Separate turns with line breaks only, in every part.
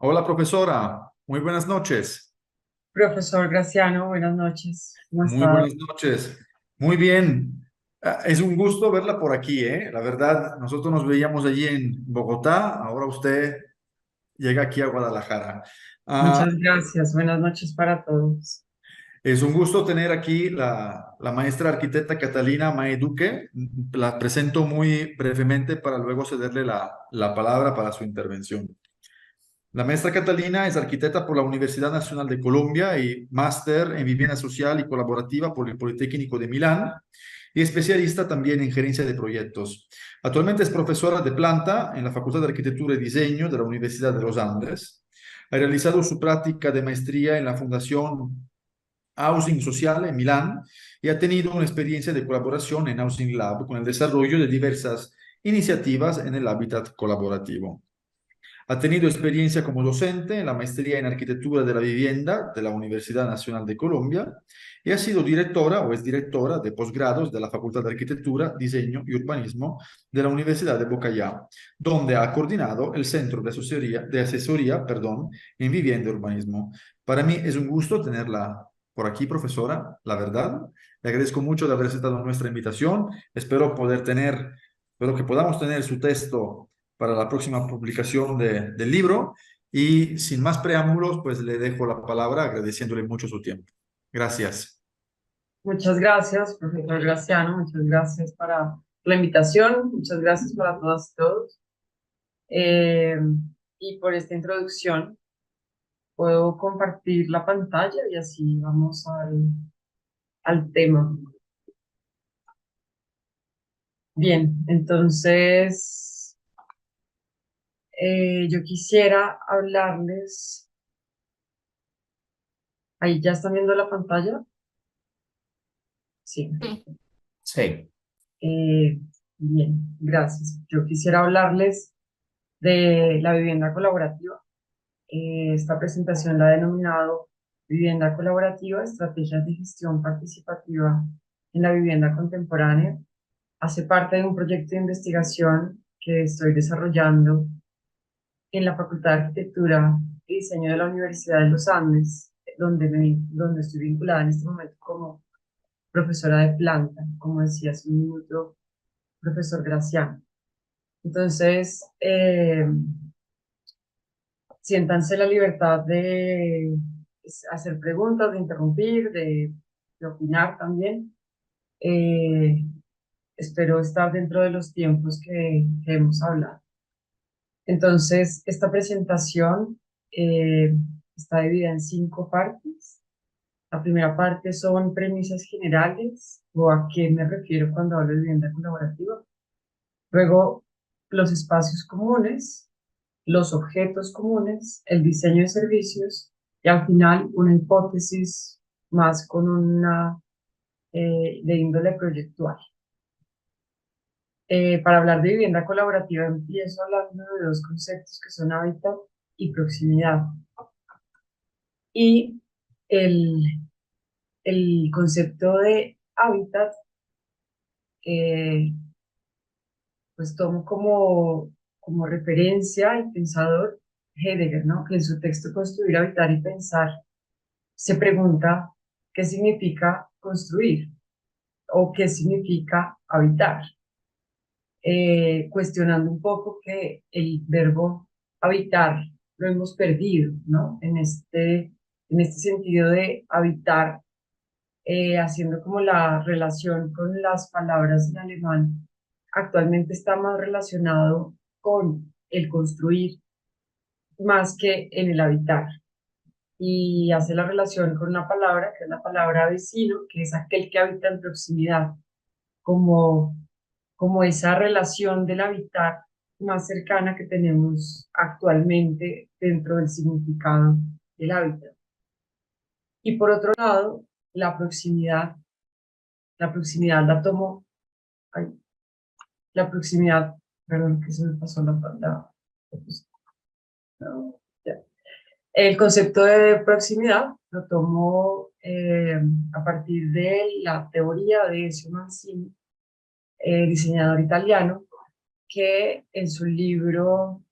Hola, profesora. Muy buenas noches.
Profesor Graciano, buenas noches. ¿Cómo
Muy
está?
buenas noches. Muy bien. Es un gusto verla por aquí, ¿eh? La verdad, nosotros nos veíamos allí en Bogotá, ahora usted llega aquí a Guadalajara. Ah,
Muchas gracias. Buenas noches para todos.
es un gusto tener aquí la maestra arquitecta Catalina Maeduque. La presento muy brevemente para luego cederle la palabra para su intervención. La maestra Catalina es arquitecta por la Universidad Nacional de Colombia y máster en vivienda social y colaborativa por el Politécnico de Milán y especialista también en gerencia de proyectos. Actualmente es profesora de planta en la Facultad de Arquitectura y Diseño de la Universidad de los Andes. Ha realizado su práctica de maestría en la Fundación Housing Social en Milán y ha tenido una experiencia de colaboración en Housing Lab con el desarrollo de diversas iniciativas en el hábitat colaborativo. Ha tenido experiencia como docente en la maestría en arquitectura de la vivienda de la Universidad Nacional de Colombia y ha sido directora o es directora de posgrados de la Facultad de Arquitectura, Diseño y Urbanismo de la Universidad de Bocayá, donde ha coordinado el Centro de Asesoría, en Vivienda y Urbanismo. Para mí es un gusto tenerla por aquí, profesora, la verdad. Le agradezco mucho de haber aceptado nuestra invitación. Espero que podamos tener su texto para la próxima publicación del libro. Y sin más preámbulos, pues le dejo la palabra agradeciéndole mucho su tiempo. Gracias.
Muchas gracias, profesor Graciano. Muchas gracias para la invitación. Muchas gracias para todas y todos. Eh, y por esta introducción, puedo compartir la pantalla y así vamos al tema. Bien, entonces yo quisiera hablarles. Ahí ya están viendo la pantalla. Sí.
Sí. Sí.
Eh, Bien, gracias. Yo quisiera hablarles de la vivienda colaborativa. Esta presentación la he denominado Vivienda colaborativa, estrategias de gestión participativa en la vivienda contemporánea. Hace parte de un proyecto de investigación que estoy desarrollando en la Facultad de Arquitectura y Diseño de la Universidad de los Andes, donde estoy vinculada en este momento como profesora de planta, como decía hace un minuto, profesor Graciano. Entonces, siéntanse la libertad de hacer preguntas, de interrumpir, de opinar también. Eh, Espero estar dentro de los tiempos que hemos hablado. Entonces, esta presentación eh, está dividida en 5 partes. La primera parte son premisas generales o a qué me refiero cuando hablo de vivienda colaborativa. Luego, los espacios comunes, los objetos comunes, el diseño de servicios y al final una hipótesis más con una de índole proyectual. Para hablar de vivienda colaborativa empiezo hablando de dos conceptos que son hábitat y proximidad. Y el, el concepto de hábitat, eh, pues tomo como referencia el pensador Heidegger, ¿no? Que en su texto Construir, Habitar y Pensar se pregunta qué significa construir o qué significa habitar, cuestionando un poco que el verbo habitar lo hemos perdido, ¿no? En este sentido de habitar, haciendo como la relación con las palabras en alemán, actualmente está más relacionado con el construir más que en el habitar. Y hace la relación con una palabra, que es la palabra vecino, que es aquel que habita en proximidad, como, como esa relación del habitar más cercana que tenemos actualmente dentro del significado del hábitat. Y por otro lado, la proximidad, la proximidad la tomo, ay, la proximidad, perdón, que se me pasó no, ya. El concepto de proximidad lo tomo a partir de la teoría de Ezio Mancini, diseñador italiano, que en su libro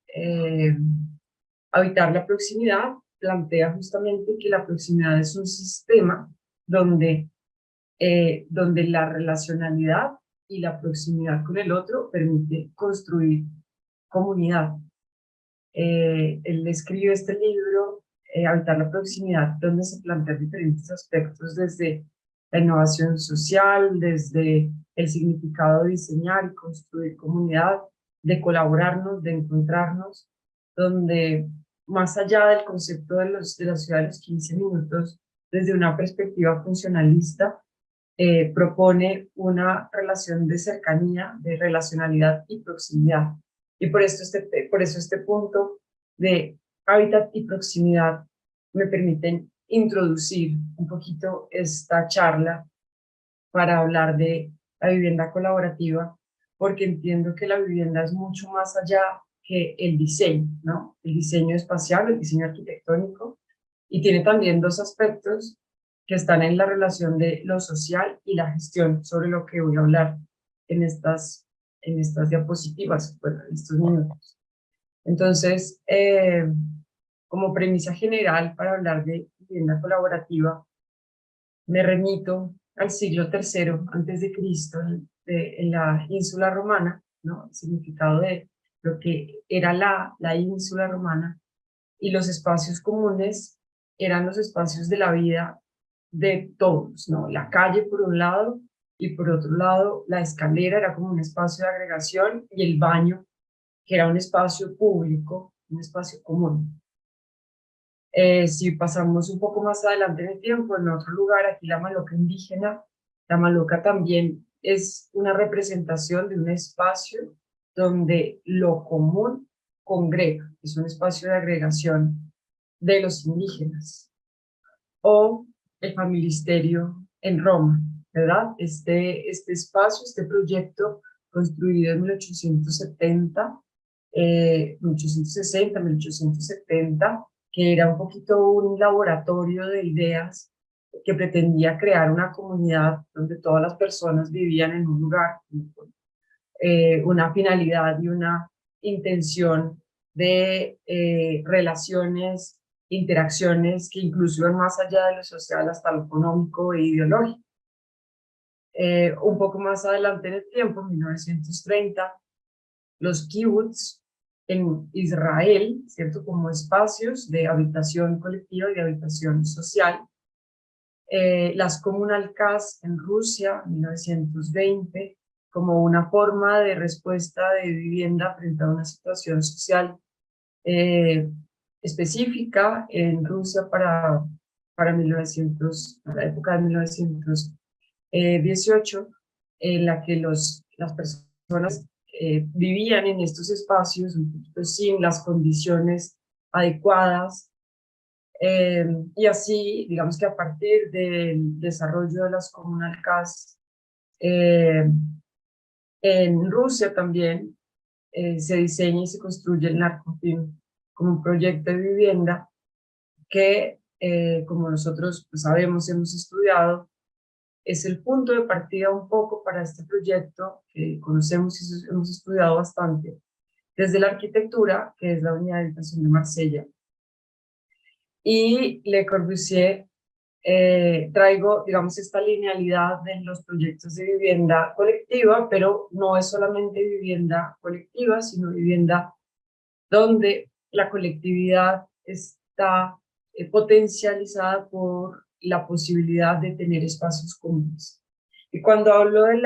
Habitar la proximidad plantea justamente que la proximidad es un sistema donde, donde la relacionalidad y la proximidad con el otro permite construir comunidad. Él escribe este libro, Habitar la proximidad, donde se plantean diferentes aspectos desde la innovación social, desde el significado de diseñar y construir comunidad, de colaborarnos, de encontrarnos, donde más allá del concepto de la ciudad de los 15 minutos, desde una perspectiva funcionalista, propone una relación de cercanía, de relacionalidad y proximidad. Y por eso este punto de hábitat y proximidad me permiten introducir un poquito esta charla para hablar de la vivienda colaborativa, porque entiendo que la vivienda es mucho más allá que el diseño, ¿no? El diseño espacial, el diseño arquitectónico, y tiene también dos aspectos que están en la relación de lo social y la gestión, sobre lo que voy a hablar en estas diapositivas, bueno, en estos minutos. Entonces, como premisa general para hablar de vivienda colaborativa, me remito al siglo III antes de Cristo, en la ínsula romana, ¿no? El significado de lo que era la ínsula romana, y los espacios comunes eran los espacios de la vida de todos, ¿no? La calle por un lado y por otro lado la escalera era como un espacio de agregación y el baño, que era un espacio público, un espacio común. Si pasamos un poco más adelante en el tiempo, en otro lugar, aquí la maloca indígena, la maloca también es una representación de un espacio donde lo común congrega, es un espacio de agregación de los indígenas. O el familisterio en Roma, ¿verdad? Este espacio, este proyecto construido en 1870, 1860, 1870, que era un poquito un laboratorio de ideas que pretendía crear una comunidad donde todas las personas vivían en un lugar, una finalidad y una intención de relaciones, interacciones que incluso van más allá de lo social hasta lo económico e ideológico. Un poco más adelante en el tiempo, 1930, los kibbutz en Israel, ¿cierto? Como espacios de habitación colectiva y de habitación social. Las comunalcas en Rusia, 1920, como una forma de respuesta de vivienda frente a una situación social eh, específica en Rusia para 1900, para la época de 1918, en la que las personas vivían en estos espacios un poquito sin las condiciones adecuadas, y así, digamos que a partir del desarrollo de las comunalcas en Rusia también se diseña y se construye el Narcofin como un proyecto de vivienda que, como nosotros pues, sabemos, hemos estudiado, es el punto de partida un poco para este proyecto que conocemos y hemos estudiado bastante desde la arquitectura, que es la unidad de habitación de Marsella. Y Le Corbusier, traigo, digamos, esta linealidad de los proyectos de vivienda colectiva, pero no es solamente vivienda colectiva, sino vivienda donde la colectividad está potencializada por la posibilidad de tener espacios comunes. Y cuando hablo de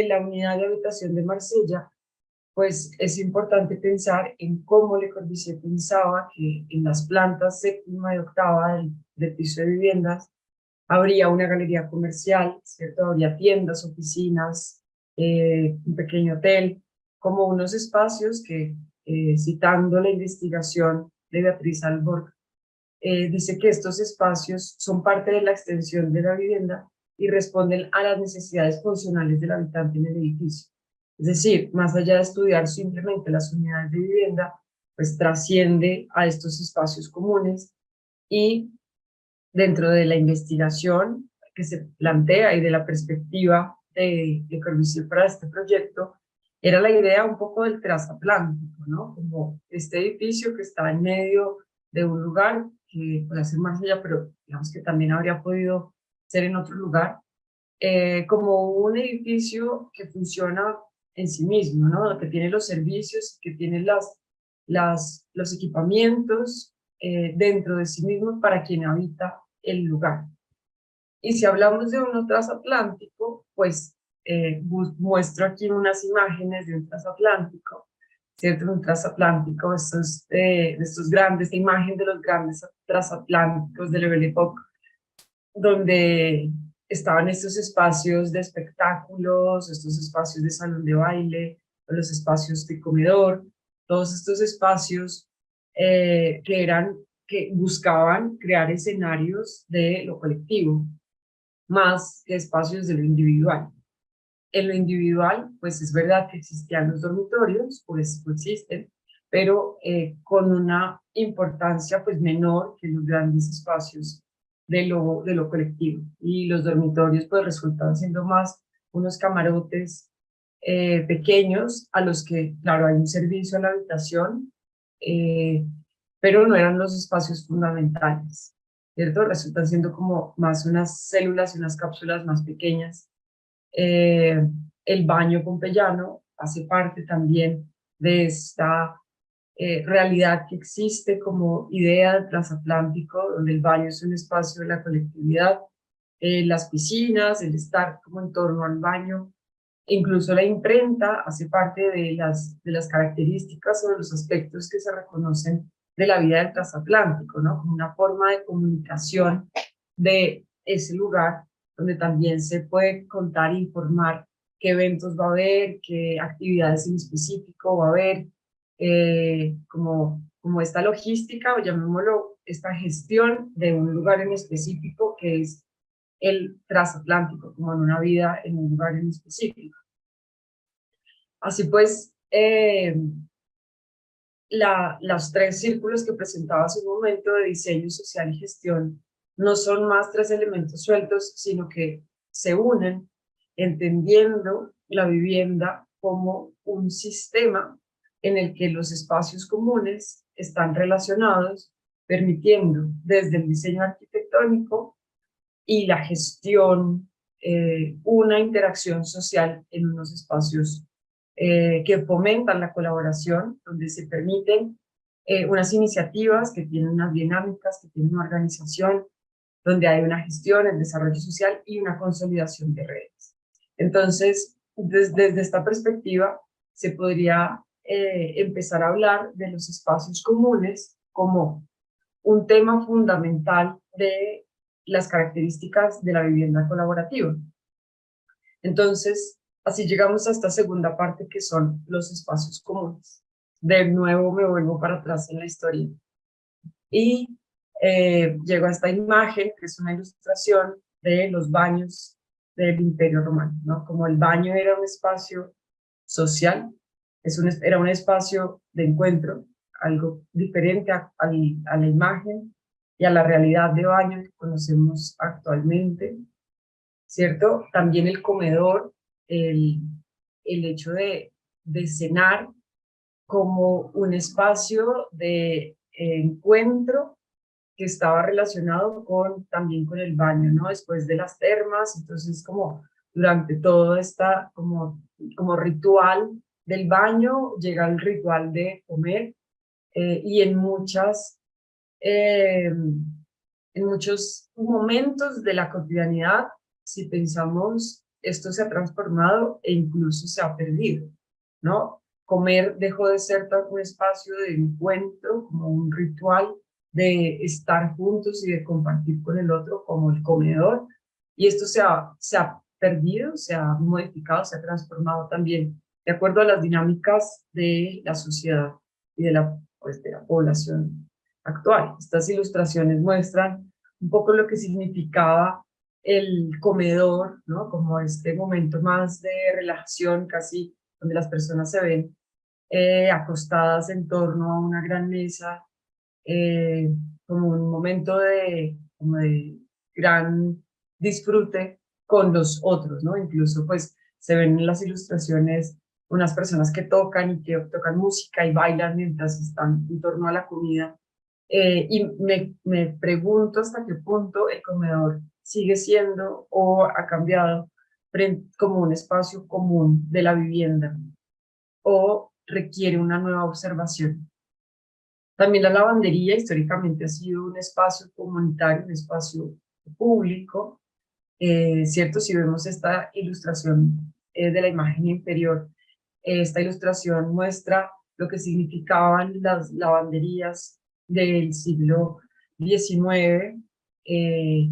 la unidad de habitación de Marsella, pues es importante pensar en cómo Le Corbusier pensaba que en las plantas séptima y octava del piso de viviendas habría una galería comercial, ¿cierto? Habría tiendas, oficinas, un pequeño hotel, como unos espacios que, citando la investigación de Beatriz Alborg, dice que estos espacios son parte de la extensión de la vivienda y responden a las necesidades funcionales del habitante en el edificio. Es decir, más allá de estudiar simplemente las unidades de vivienda, pues trasciende a estos espacios comunes y dentro de la investigación que se plantea y de la perspectiva de Corbusier para este proyecto, Era la idea un poco del transatlántico, ¿no? Como este edificio que está en medio de un lugar que puede ser Marsella, pero digamos que también habría podido ser en otro lugar, como un edificio que funciona en sí mismo, ¿no? Que tiene los servicios, que tiene los equipamientos dentro de sí mismo para quien habita el lugar. Y si hablamos de uno transatlántico, pues muestro aquí unas imágenes de un transatlántico, ¿cierto? Un transatlántico, de estos grandes, esta imagen de los grandes transatlánticos de la Belle Époque, donde estaban estos espacios de espectáculos, estos espacios de salón de baile, los espacios de comedor, todos estos espacios que buscaban crear escenarios de lo colectivo, más que espacios de lo individual. En lo individual, pues es verdad que existían los dormitorios, pues existen, pero con una importancia pues menor que los grandes espacios de lo colectivo. Y los dormitorios pues resultan siendo más unos camarotes pequeños a los que, claro, hay un servicio a la habitación, eh, pero no eran los espacios fundamentales, ¿cierto? Resultan siendo como más unas células y unas cápsulas más pequeñas. eh, el baño pompeyano hace parte también de esta realidad que existe como idea del transatlántico, donde el baño es un espacio de la colectividad, las piscinas, el estar como en torno al baño, incluso la imprenta hace parte de las características o de los aspectos que se reconocen de la vida del transatlántico, ¿no? Como una forma de comunicación de ese lugar donde también se puede contar e informar qué eventos va a haber, qué actividades en específico va a haber, como esta logística, o llamémoslo, esta gestión de un lugar en específico que es el transatlántico, como en una vida en un lugar en específico. Así pues, los tres círculos que presentaba hace un momento de diseño social y gestión no son más tres elementos sueltos, sino que se unen entendiendo la vivienda como un sistema en el que los espacios comunes están relacionados, permitiendo desde el diseño arquitectónico y la gestión, una interacción social en unos espacios que fomentan la colaboración, donde se permiten unas iniciativas que tienen unas dinámicas, que tienen una organización, donde hay una gestión, el desarrollo social y una consolidación de redes. Entonces, desde esta perspectiva, se podría empezar a hablar de los espacios comunes como un tema fundamental de las características de la vivienda colaborativa. Entonces, así llegamos a esta segunda parte que son los espacios comunes. De nuevo me vuelvo para atrás en la historia y llego a esta imagen que es una ilustración de los baños del Imperio Romano, ¿no? Como el baño era un espacio social, era un espacio de encuentro, algo diferente a la imagen y a la realidad de baño que conocemos actualmente, ¿cierto? También el comedor, el, el hecho de cenar como un espacio de encuentro que estaba relacionado también con el baño, ¿no? Después de las termas, entonces como durante todo esta como ritual del baño llega el ritual de comer y eh, en muchos momentos de la cotidianidad, si pensamos, esto se ha transformado e incluso se ha perdido, ¿no? Comer dejó de ser un espacio de encuentro, como un ritual de estar juntos y de compartir con el otro como el comedor, y esto se ha perdido, se ha modificado, se ha transformado también de acuerdo a las dinámicas de la sociedad y pues, de la población actual. Estas ilustraciones muestran un poco lo que significaba el comedor, ¿no? Como este momento más de relajación, casi donde las personas se ven acostadas en torno a una gran mesa, eh, como un momento como de gran disfrute con los otros, ¿no? Incluso pues se ven en las ilustraciones unas personas que tocan y que tocan música y bailan mientras están en torno a la comida. Y me pregunto hasta qué punto el comedor sigue siendo o ha cambiado como un espacio común de la vivienda o requiere una nueva observación. También la lavandería históricamente ha sido un espacio comunitario, un espacio público, ¿cierto? Si vemos esta ilustración de la imagen inferior, esta ilustración muestra lo que significaban las lavanderías del siglo XIX, eh,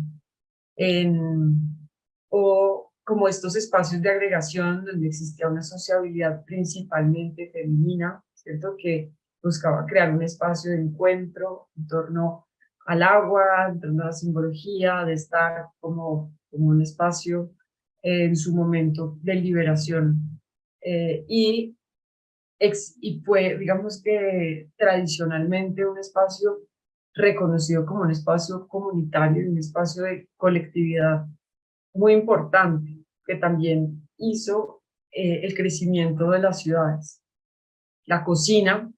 o como estos espacios de agregación donde existía una sociabilidad principalmente femenina, ¿cierto? Que buscaba crear un espacio de encuentro en torno al agua, en torno a la simbología, de estar como un espacio en su momento de liberación. Y fue, digamos que tradicionalmente un espacio reconocido como un espacio comunitario y un espacio de colectividad muy importante, que también hizo el crecimiento de las ciudades. La cocina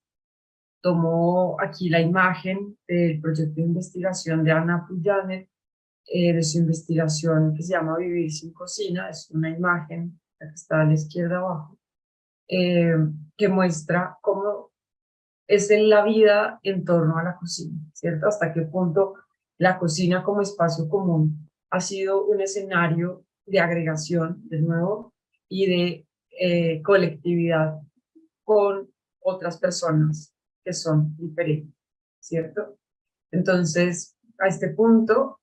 tomó aquí la imagen del proyecto de investigación de Ana Pujanet, de su investigación que se llama Vivir sin cocina, es una imagen la que está a la izquierda abajo, eh, que muestra cómo es en la vida en torno a la cocina, ¿cierto? Hasta qué punto la cocina como espacio común ha sido un escenario de agregación, de nuevo, y de colectividad con otras personas que son diferentes, ¿cierto? Entonces, a este punto,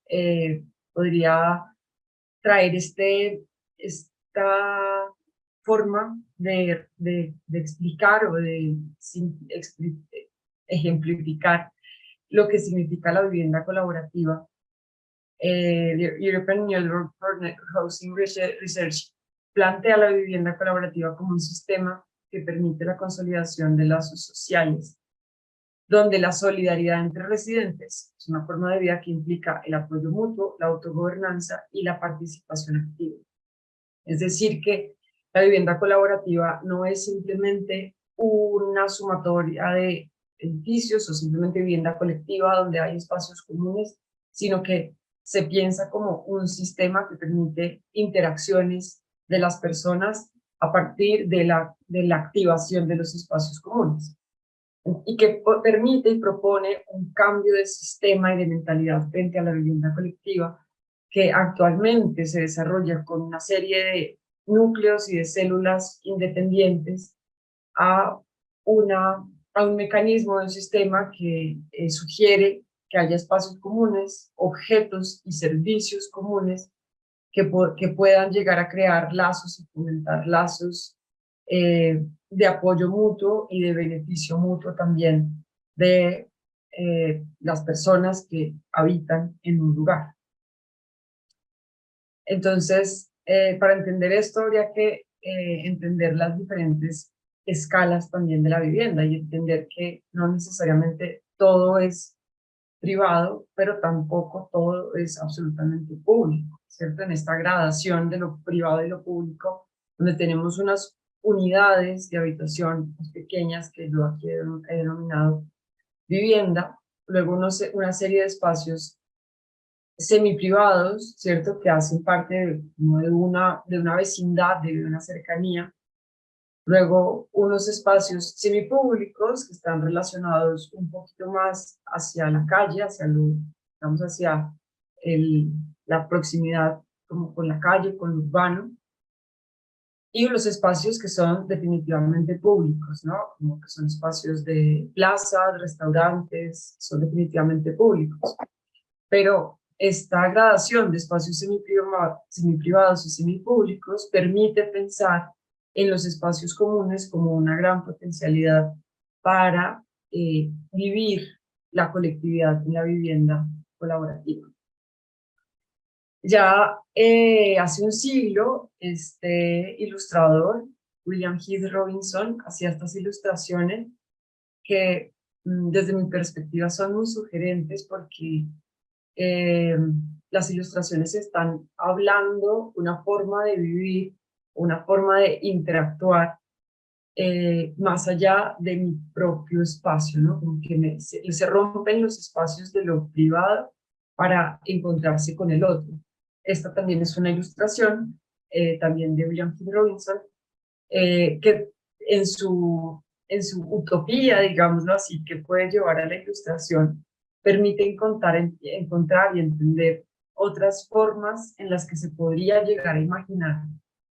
podría traer esta forma de explicar o de ejemplificar lo que significa la vivienda colaborativa. The European Network for Housing Research plantea la vivienda colaborativa como un sistema que permite la consolidación de lazos sociales, donde la solidaridad entre residentes es una forma de vida que implica el apoyo mutuo, la autogobernanza y la participación activa. Es decir, que la vivienda colaborativa no es simplemente una sumatoria de edificios o simplemente vivienda colectiva donde hay espacios comunes, sino que se piensa como un sistema que permite interacciones de las personas a partir de la activación de los espacios comunes y que permite y propone un cambio de sistema y de mentalidad frente a la vivienda colectiva que actualmente se desarrolla con una serie de núcleos y de células independientes a, a un mecanismo de un sistema que sugiere que haya espacios comunes, objetos y servicios comunes que puedan llegar a crear lazos y fomentar lazos de apoyo mutuo y de beneficio mutuo también de las personas que habitan en un lugar. Entonces, para entender esto habría que entender las diferentes escalas también de la vivienda y entender que no necesariamente todo es privado, pero tampoco todo es absolutamente público, ¿cierto? En esta gradación de lo privado y lo público, donde tenemos unas unidades de habitación más pequeñas que yo aquí he denominado vivienda, luego una serie de espacios semiprivados, ¿cierto? Que hacen parte de una vecindad, de una cercanía. Luego, unos espacios semipúblicos que están relacionados un poquito más hacia la calle, digamos, hacia el, la proximidad como con la calle, con lo urbano. Y los espacios que son definitivamente públicos, ¿no? Como que son espacios de plazas, restaurantes, son definitivamente públicos. Pero esta gradación de espacios semiprivados y semipúblicos permite pensar en los espacios comunes como una gran potencialidad para vivir la colectividad en la vivienda colaborativa. Ya hace un siglo, este ilustrador, William Heath Robinson, hacía estas ilustraciones que desde mi perspectiva son muy sugerentes porque eh, las ilustraciones están hablando una forma de vivir, una forma de interactuar más allá de mi propio espacio, ¿no? Como que se rompen los espacios de lo privado para encontrarse con el otro. Esta también es una ilustración, también de William King Robinson, que en su utopía, digámoslo así, que puede llevar a la ilustración, permite encontrar y entender otras formas en las que se podría llegar a imaginar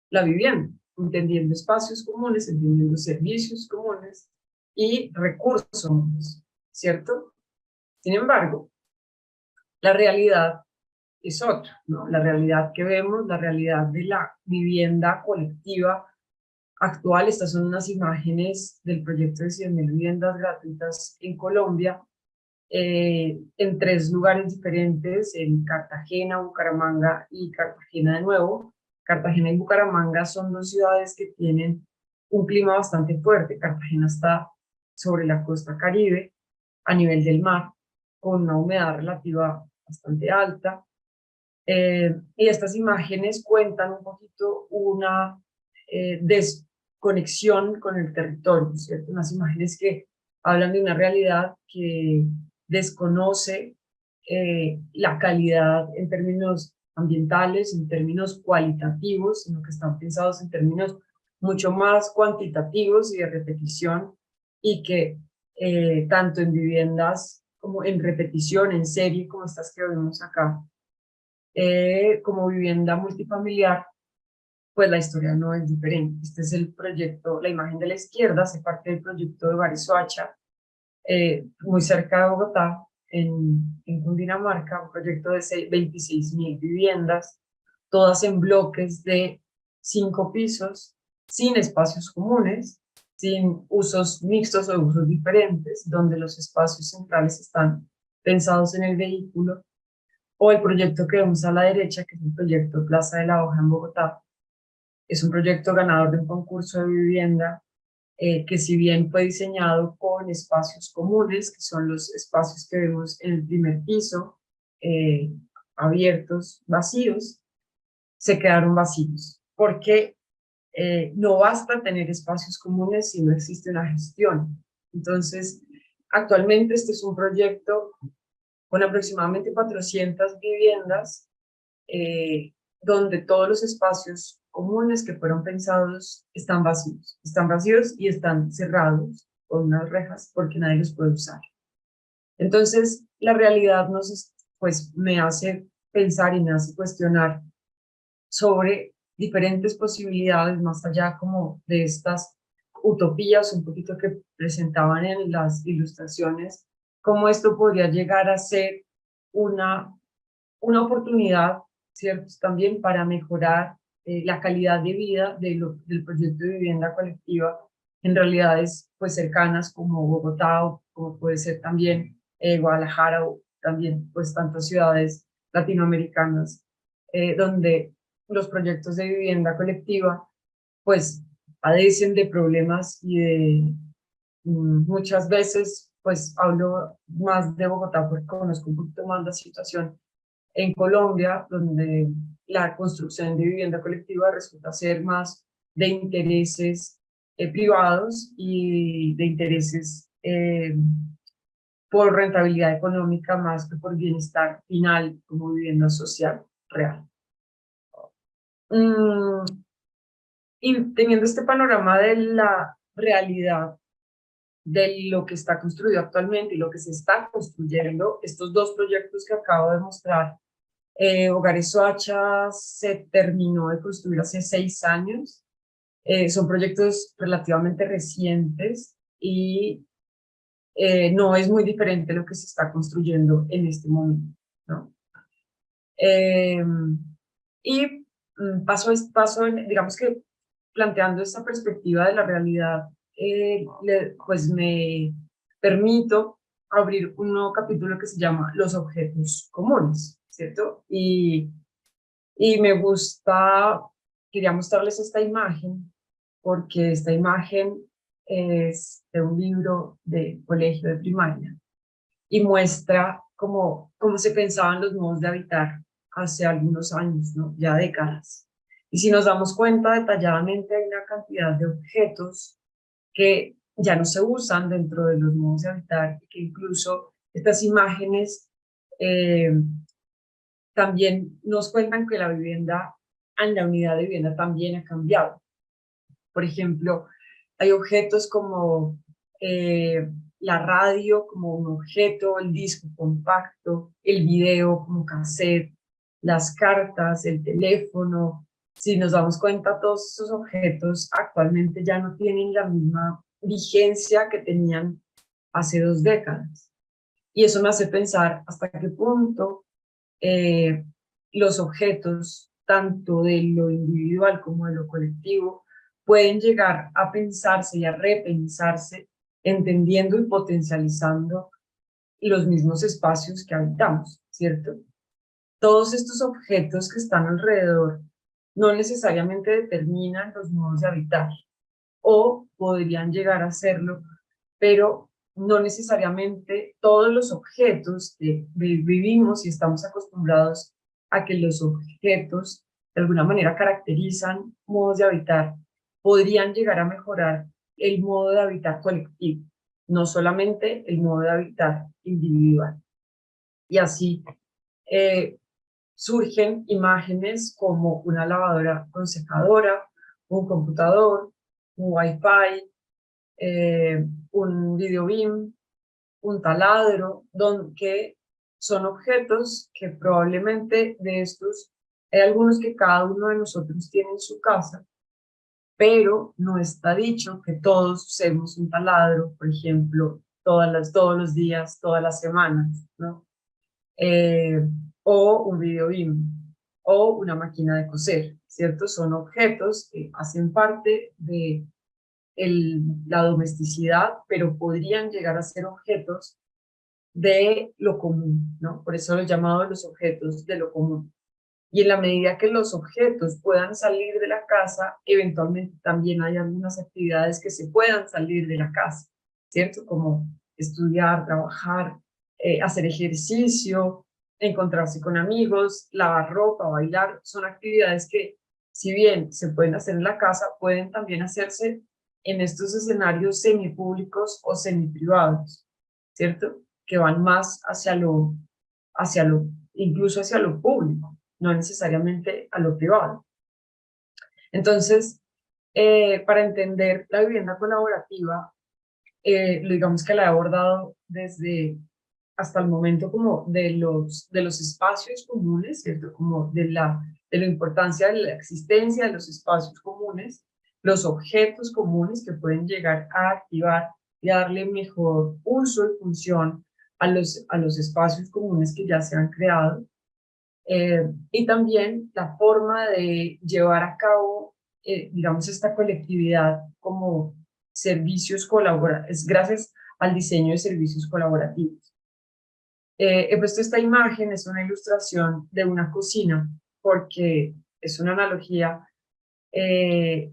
la vivienda, entendiendo espacios comunes, entendiendo servicios comunes y recursos comunes, ¿cierto? Sin embargo, la realidad es otra, ¿no? La realidad que vemos, la realidad de la vivienda colectiva actual. Estas son unas imágenes del proyecto de 100.000 viviendas gratuitas en Colombia, en 3 lugares diferentes, en Cartagena, Bucaramanga y Cartagena de nuevo. Cartagena y Bucaramanga son 2 ciudades que tienen un clima bastante fuerte. Cartagena está sobre la costa Caribe, a nivel del mar, con una humedad relativa bastante alta. Y estas imágenes cuentan un poquito una desconexión con el territorio, ¿cierto? Unas imágenes que hablan de una realidad que desconoce la calidad en términos ambientales, en términos cualitativos, sino que están pensados en términos mucho más cuantitativos y de repetición, y que tanto en viviendas como en repetición, en serie, como estas que vemos acá, como vivienda multifamiliar, pues la historia no es diferente. Este es el proyecto, la imagen de la izquierda hace parte del proyecto de Hogares Soacha, muy cerca de Bogotá, en Cundinamarca, un proyecto de 26.000 viviendas, todas en bloques de 5 pisos, sin espacios comunes, sin usos mixtos o usos diferentes, donde los espacios centrales están pensados en el vehículo, o el proyecto que vemos a la derecha, que es el proyecto Plaza de la Hoja en Bogotá. Es un proyecto ganador de un concurso de vivienda, que si bien fue diseñado con espacios comunes, que son los espacios que vemos en el primer piso, eh, abiertos, vacíos, se quedaron vacíos, porque no basta tener espacios comunes si no existe una gestión. Entonces, actualmente este es un proyecto con aproximadamente 400 viviendas, donde todos los espacios comunes que fueron pensados están vacíos y están cerrados con unas rejas porque nadie los puede usar. Entonces, la realidad pues me hace pensar y me hace cuestionar sobre diferentes posibilidades más allá como de estas utopías un poquito que presentaban en las ilustraciones, cómo esto podría llegar a ser una, una oportunidad, ¿cierto? También para mejorar la calidad de vida del proyecto de vivienda colectiva en realidades pues cercanas como Bogotá, o como puede ser también Guadalajara, o también pues tantas ciudades latinoamericanas, donde los proyectos de vivienda colectiva pues padecen de problemas y de muchas veces, pues hablo más de Bogotá porque conozco un poquito más la situación en Colombia, donde la construcción de vivienda colectiva resulta ser más de intereses privados y de intereses por rentabilidad económica más que por bienestar final como vivienda social real. Mm, y teniendo este panorama de la realidad de lo que está construido actualmente y lo que se está construyendo, estos 2 proyectos que acabo de mostrar, Hogares Soacha se terminó de construir hace 6 años, son proyectos relativamente recientes y no es muy diferente lo que se está construyendo en este momento, ¿no? Eh, y digamos que planteando esta perspectiva de la realidad, pues me permito abrir un nuevo capítulo que se llama Los objetos comunes, ¿cierto? Y quería mostrarles esta imagen, porque esta imagen es de un libro de colegio de primaria y muestra cómo se pensaban los modos de habitar hace algunos años, ¿no? Ya décadas. Y si nos damos cuenta detalladamente, hay una cantidad de objetos que ya no se usan dentro de los modos de habitar, que incluso estas imágenes eh, también nos cuentan que la vivienda, en la unidad de vivienda también ha cambiado. Por ejemplo, hay objetos como la radio como un objeto, el disco compacto, el video como cassette, las cartas, el teléfono. Si nos damos cuenta, todos esos objetos actualmente ya no tienen la misma vigencia que tenían hace 2 décadas. Y eso me hace pensar hasta qué punto eh, los objetos, tanto de lo individual como de lo colectivo, pueden llegar a pensarse y a repensarse, entendiendo y potencializando los mismos espacios que habitamos, ¿cierto? Todos estos objetos que están alrededor no necesariamente determinan los modos de habitar, o podrían llegar a hacerlo, pero no necesariamente todos los objetos que vivimos y estamos acostumbrados a que los objetos de alguna manera caracterizan modos de habitar, podrían llegar a mejorar el modo de habitar colectivo, no solamente el modo de habitar individual. Y así eh, surgen imágenes como una lavadora con secadora, un computador, un wifi, un video beam, un taladro, que son objetos que probablemente de estos, hay algunos que cada uno de nosotros tiene en su casa, pero no está dicho que todos usemos un taladro, por ejemplo, todos los días, todas las semanas, ¿no? Eh, o un video beam, o una máquina de coser, ¿cierto? Son objetos que hacen parte de la domesticidad, pero podrían llegar a ser objetos de lo común, ¿no? Por eso los llamados los objetos de lo común. Y en la medida que los objetos puedan salir de la casa, eventualmente también hay algunas actividades que se puedan salir de la casa, ¿cierto? Como estudiar, trabajar, hacer ejercicio, encontrarse con amigos, lavar ropa, bailar, son actividades que, si bien se pueden hacer en la casa, pueden también hacerse en estos escenarios semipúblicos o semiprivados, ¿cierto? Que van más hacia lo, incluso hacia lo público, no necesariamente a lo privado. Entonces, para entender la vivienda colaborativa, digamos que la he abordado desde hasta el momento como de los espacios comunes, ¿cierto? Como de la importancia de la existencia de los espacios comunes, los objetos comunes que pueden llegar a activar y darle mejor uso y función a los espacios comunes que ya se han creado, y también la forma de llevar a cabo, digamos, esta colectividad como servicios colaborativos, gracias al diseño de servicios colaborativos. He puesto esta imagen, es una ilustración de una cocina, porque es una analogía. eh,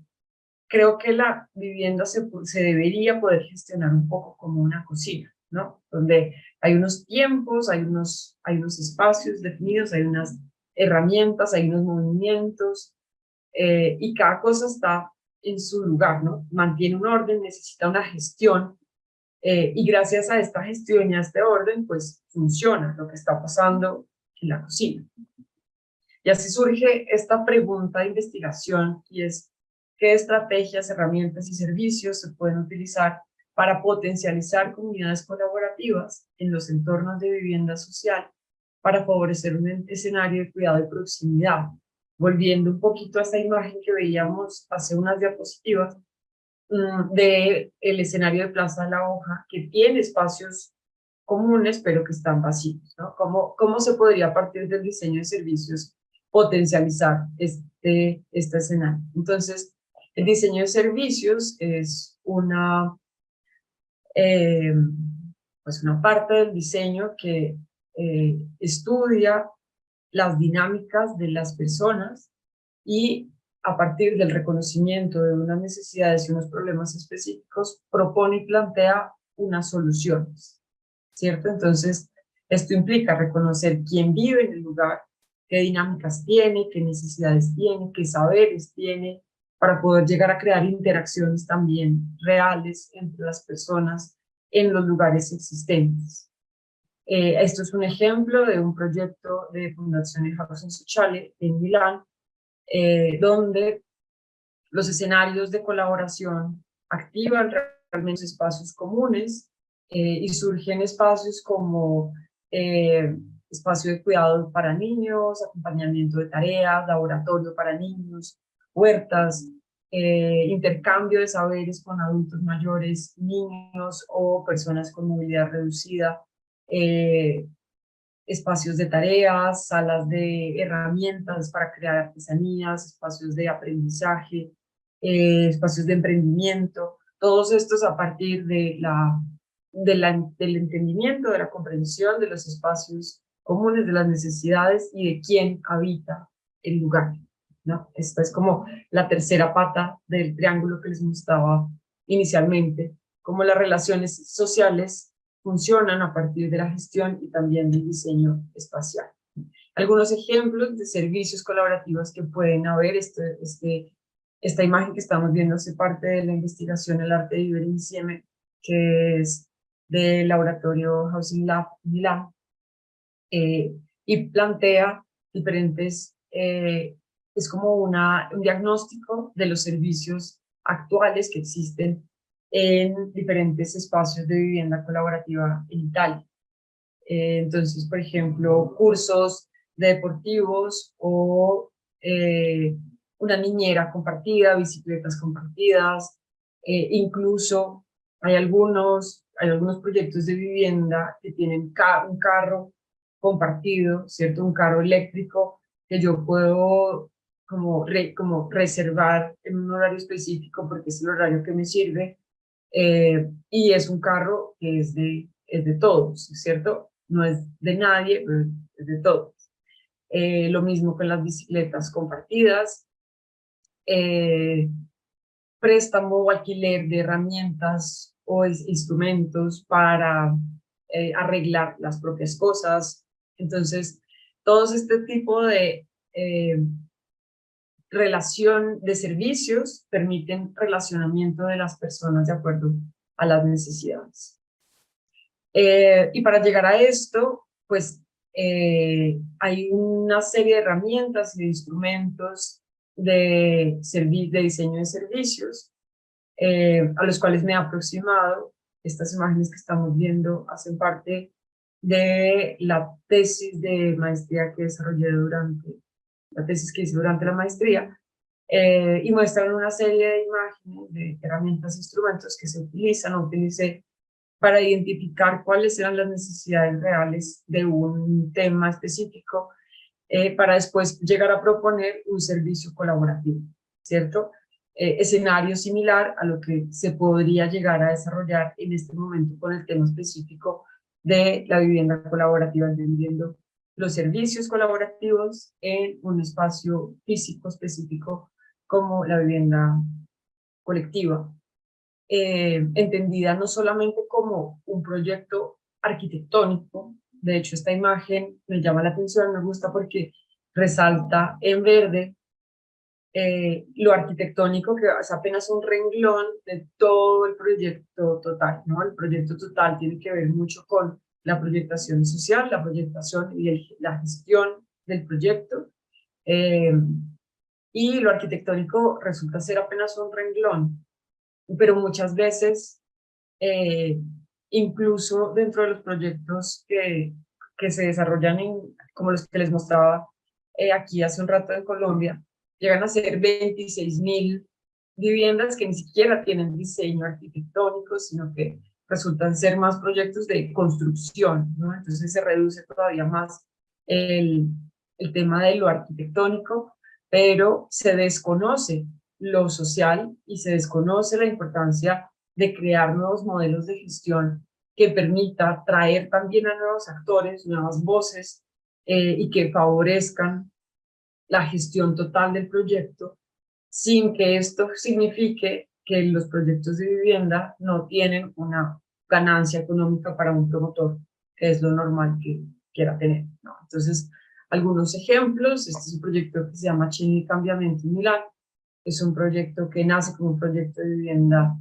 Creo que la vivienda se debería poder gestionar un poco como una cocina, ¿no? Donde hay unos tiempos, hay unos espacios definidos, hay unas herramientas, hay unos movimientos, y cada cosa está en su lugar, ¿no? Mantiene un orden, necesita una gestión, y gracias a esta gestión y a este orden, pues funciona lo que está pasando en la cocina. Y así surge esta pregunta de investigación, y es: ¿qué estrategias, herramientas y servicios se pueden utilizar para potencializar comunidades colaborativas en los entornos de vivienda social para favorecer un escenario de cuidado de proximidad? Volviendo un poquito a esta imagen que veíamos hace unas diapositivas, de el escenario de Plaza de la Hoja, que tiene espacios comunes, pero que están vacíos, ¿no? ¿Cómo se podría, a partir del diseño de servicios, potencializar este escenario? Entonces, el diseño de servicios es eh, pues una parte del diseño que estudia las dinámicas de las personas, y a partir del reconocimiento de unas necesidades y unos problemas específicos, propone y plantea unas soluciones, ¿cierto? Entonces, esto implica reconocer quién vive en el lugar, qué dinámicas tiene, qué necesidades tiene, qué saberes tiene, para poder llegar a crear interacciones también reales entre las personas en los lugares existentes. Esto es un ejemplo de un proyecto de Fundazione Housing Sociale en Milán, donde los escenarios de colaboración activan realmente espacios comunes y surgen espacios como espacio de cuidado para niños, acompañamiento de tareas, laboratorio para niños, huertas, intercambio de saberes con adultos mayores, niños o personas con movilidad reducida, eh, espacios de tareas, salas de herramientas para crear artesanías, espacios de aprendizaje, espacios de emprendimiento, todos estos a partir del entendimiento, de la comprensión de los espacios comunes, de las necesidades y de quién habita el lugar, ¿no? Esta es como la tercera pata del triángulo que les mostraba inicialmente, como las relaciones sociales funcionan a partir de la gestión y también del diseño espacial. Algunos ejemplos de servicios colaborativos que pueden haber, esta imagen que estamos viendo hace parte de la investigación El arte de vivir insieme, que es del laboratorio Housing Lab Milán, y plantea diferentes, es como un diagnóstico de los servicios actuales que existen en diferentes espacios de vivienda colaborativa en Italia. Entonces, por ejemplo, cursos deportivos o una niñera compartida, bicicletas compartidas, incluso hay algunos proyectos de vivienda que tienen un carro compartido, ¿cierto? Un carro eléctrico que yo puedo como reservar en un horario específico porque es el horario que me sirve, y es un carro que es de todos, ¿cierto? No es de nadie, pero es de todos. Lo mismo con las bicicletas compartidas, eh, préstamo o alquiler de herramientas o instrumentos para arreglar las propias cosas. Entonces, todo este tipo de relación de servicios permiten relacionamiento de las personas de acuerdo a las necesidades. Y para llegar a esto, pues hay una serie de herramientas y de instrumentos de diseño de servicios a los cuales me he aproximado. Estas imágenes que estamos viendo hacen parte de la tesis de maestría que desarrollé durante la tesis que hice durante la maestría, y muestran una serie de imágenes, de herramientas e instrumentos que se utilizan o utilicé para identificar cuáles eran las necesidades reales de un tema específico, para después llegar a proponer un servicio colaborativo, ¿cierto? Escenario similar a lo que se podría llegar a desarrollar en este momento con el tema específico de la vivienda colaborativa, entendiendo los servicios colaborativos en un espacio físico específico como la vivienda colectiva, entendida no solamente como un proyecto arquitectónico. De hecho, esta imagen me llama la atención, me gusta porque resalta en verde lo arquitectónico, que es apenas un renglón de todo el proyecto total, ¿no? El proyecto total tiene que ver mucho con la proyectación social, la proyectación y la gestión del proyecto, eh, y lo arquitectónico resulta ser apenas un renglón, pero muchas veces, eh, incluso dentro de los proyectos que se desarrollan como los que les mostraba aquí hace un rato en Colombia, llegan a ser 26.000 viviendas que ni siquiera tienen diseño arquitectónico, sino que resultan ser más proyectos de construcción, ¿no? Entonces se reduce todavía más el, el tema de lo arquitectónico, pero se desconoce lo social y se desconoce la importancia de crear nuevos modelos de gestión que permita traer también a nuevos actores, nuevas voces, y que favorezcan la gestión total del proyecto, sin que esto signifique que los proyectos de vivienda no tienen una ganancia económica para un promotor, que es lo normal que quiera tener, ¿no? Entonces, algunos ejemplos: este es un proyecto que se llama Chini Cambiamento en Milán, es un proyecto que nace como un proyecto de vivienda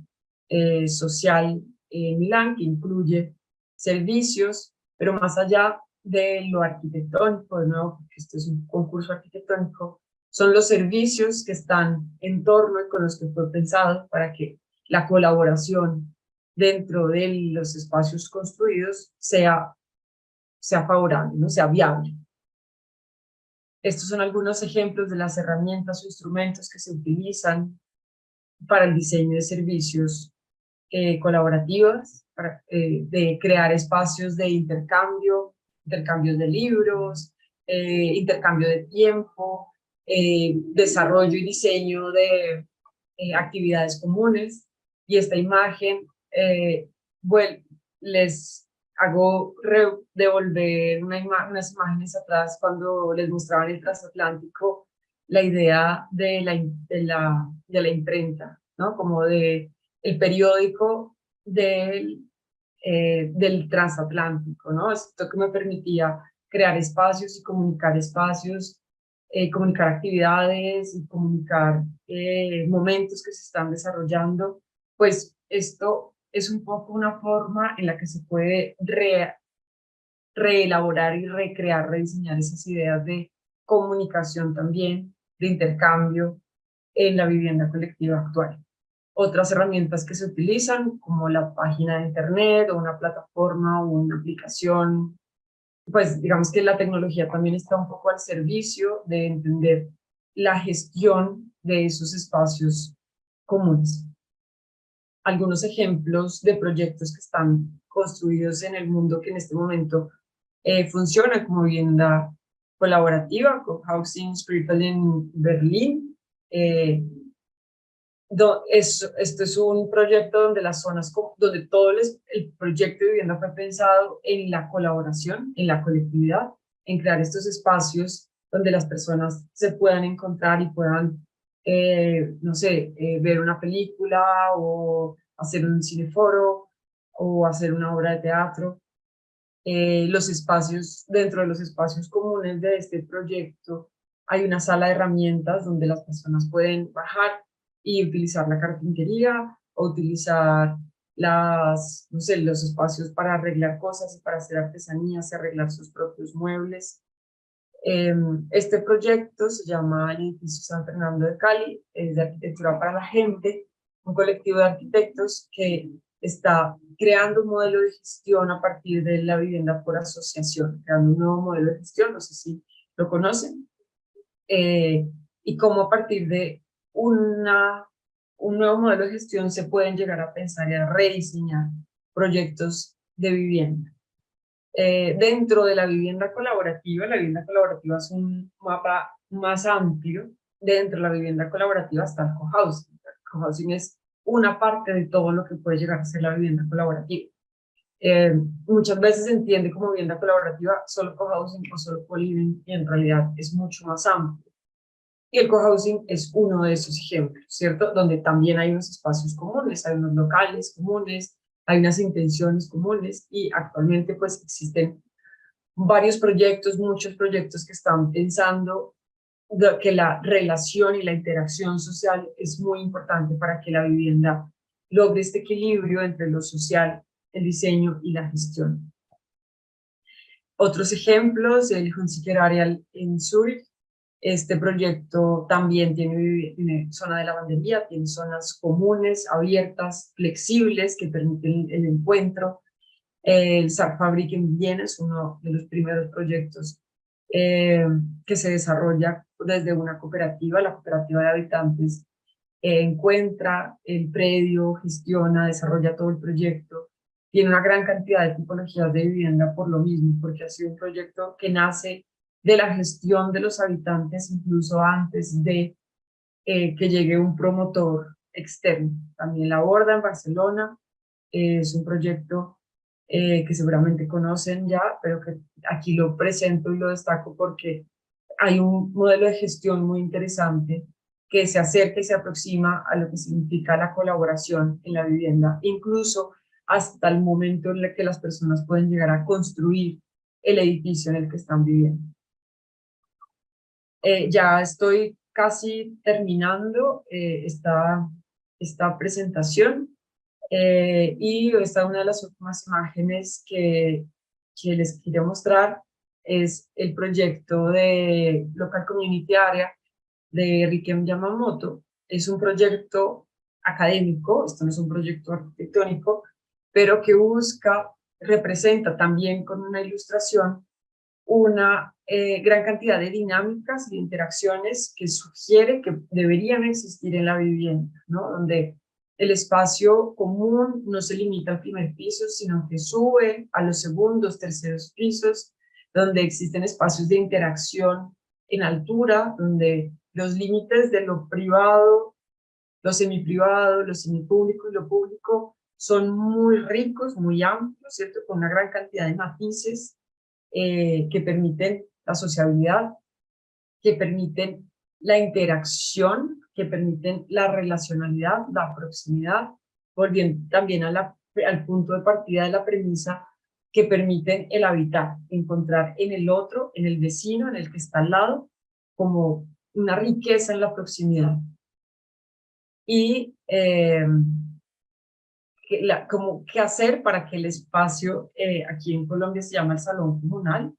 social en Milán, que incluye servicios, pero más allá de lo arquitectónico, de nuevo, porque este es un concurso arquitectónico, son los servicios que están en torno y con los que fue pensado para que la colaboración dentro de los espacios construidos sea favorable, no sea viable. Estos son algunos ejemplos de las herramientas o instrumentos que se utilizan para el diseño de servicios colaborativas, de crear espacios de intercambio, intercambios de libros, intercambio de tiempo, desarrollo y diseño de actividades comunes. Y esta imagen, bueno, les hago devolver unas imágenes atrás cuando les mostraban el transatlántico, la idea de la imprenta, ¿no? Como de el periódico del transatlántico, ¿no? Esto que me permitía crear espacios y comunicar actividades y comunicar momentos que se están desarrollando, pues esto es un poco una forma en la que se puede reelaborar y recrear, rediseñar esas ideas de comunicación también, de intercambio en la vivienda colectiva actual. Otras herramientas que se utilizan, como la página de internet o una plataforma o una aplicación, pues digamos que la tecnología también está un poco al servicio de entender la gestión de esos espacios comunes. Algunos ejemplos de proyectos que están construidos en el mundo que en este momento funcionan como vivienda colaborativa, Cohousing Scribble en Berlín. Esto es un proyecto donde las zonas, donde el proyecto de vivienda fue pensado en la colaboración, en la colectividad, en crear estos espacios donde las personas se puedan encontrar y puedan, no sé, ver una película o hacer un cineforo o hacer una obra de teatro. Dentro de los espacios comunes de este proyecto, hay una sala de herramientas donde las personas pueden bajar y utilizar la carpintería o utilizar no sé, los espacios para arreglar cosas y para hacer artesanías y arreglar sus propios muebles. Este proyecto se llama el Edificio San Fernando de Cali, es de Arquitectura para la Gente, un colectivo de arquitectos que está creando un modelo de gestión a partir de la vivienda por asociación, creando un nuevo modelo de gestión, no sé si lo conocen, y cómo a partir de un nuevo modelo de gestión se pueden llegar a pensar y a rediseñar proyectos de vivienda. Dentro de la vivienda colaborativa es un mapa más amplio. Dentro de la vivienda colaborativa está el cohousing. El cohousing es una parte de todo lo que puede llegar a ser la vivienda colaborativa. Muchas veces se entiende como vivienda colaborativa solo cohousing o solo co-living, y en realidad es mucho más amplio. Y el cohousing es uno de esos ejemplos, ¿cierto? Donde también hay unos espacios comunes, hay unos locales comunes, hay unas intenciones comunes, y actualmente pues existen varios proyectos, muchos proyectos que están pensando que la relación y la interacción social es muy importante para que la vivienda logre este equilibrio entre lo social, el diseño y la gestión. Otros ejemplos, el Hunziker Areal en Zurich. Este proyecto también tiene zona de lavandería, tiene zonas comunes, abiertas, flexibles, que permiten el encuentro. El Sargfabrik en Viena es uno de los primeros proyectos que se desarrolla desde una cooperativa. La cooperativa de habitantes encuentra el predio, gestiona, desarrolla todo el proyecto. Tiene una gran cantidad de tipologías de vivienda por lo mismo, porque ha sido un proyecto que nace de la gestión de los habitantes incluso antes de que llegue un promotor externo. También la aborda en Barcelona. Es un proyecto que seguramente conocen ya, pero que aquí lo presento y lo destaco porque hay un modelo de gestión muy interesante que se acerca y se aproxima a lo que significa la colaboración en la vivienda, incluso hasta el momento en el que las personas pueden llegar a construir el edificio en el que están viviendo. Ya estoy casi terminando esta presentación y esta una de las últimas imágenes que les quería mostrar es el proyecto de Local Community Area de Rikem Yamamoto. Es un proyecto académico, esto no es un proyecto arquitectónico, pero que representa también con una ilustración una gran cantidad de dinámicas y interacciones que sugiere que deberían existir en la vivienda, ¿no? Donde el espacio común no se limita al primer piso, sino que sube a los segundos, terceros pisos, donde existen espacios de interacción en altura, donde los límites de lo privado, lo semiprivado, lo semipúblico y lo público son muy ricos, muy amplios, ¿cierto? Con una gran cantidad de matices que permiten la sociabilidad, que permiten la interacción, que permiten la relacionalidad, la proximidad, volviendo también al punto de partida de la premisa que permiten el habitar, encontrar en el otro, en el vecino, en el que está al lado, como una riqueza en la proximidad. Y como qué hacer para que el espacio, aquí en Colombia se llama el salón comunal.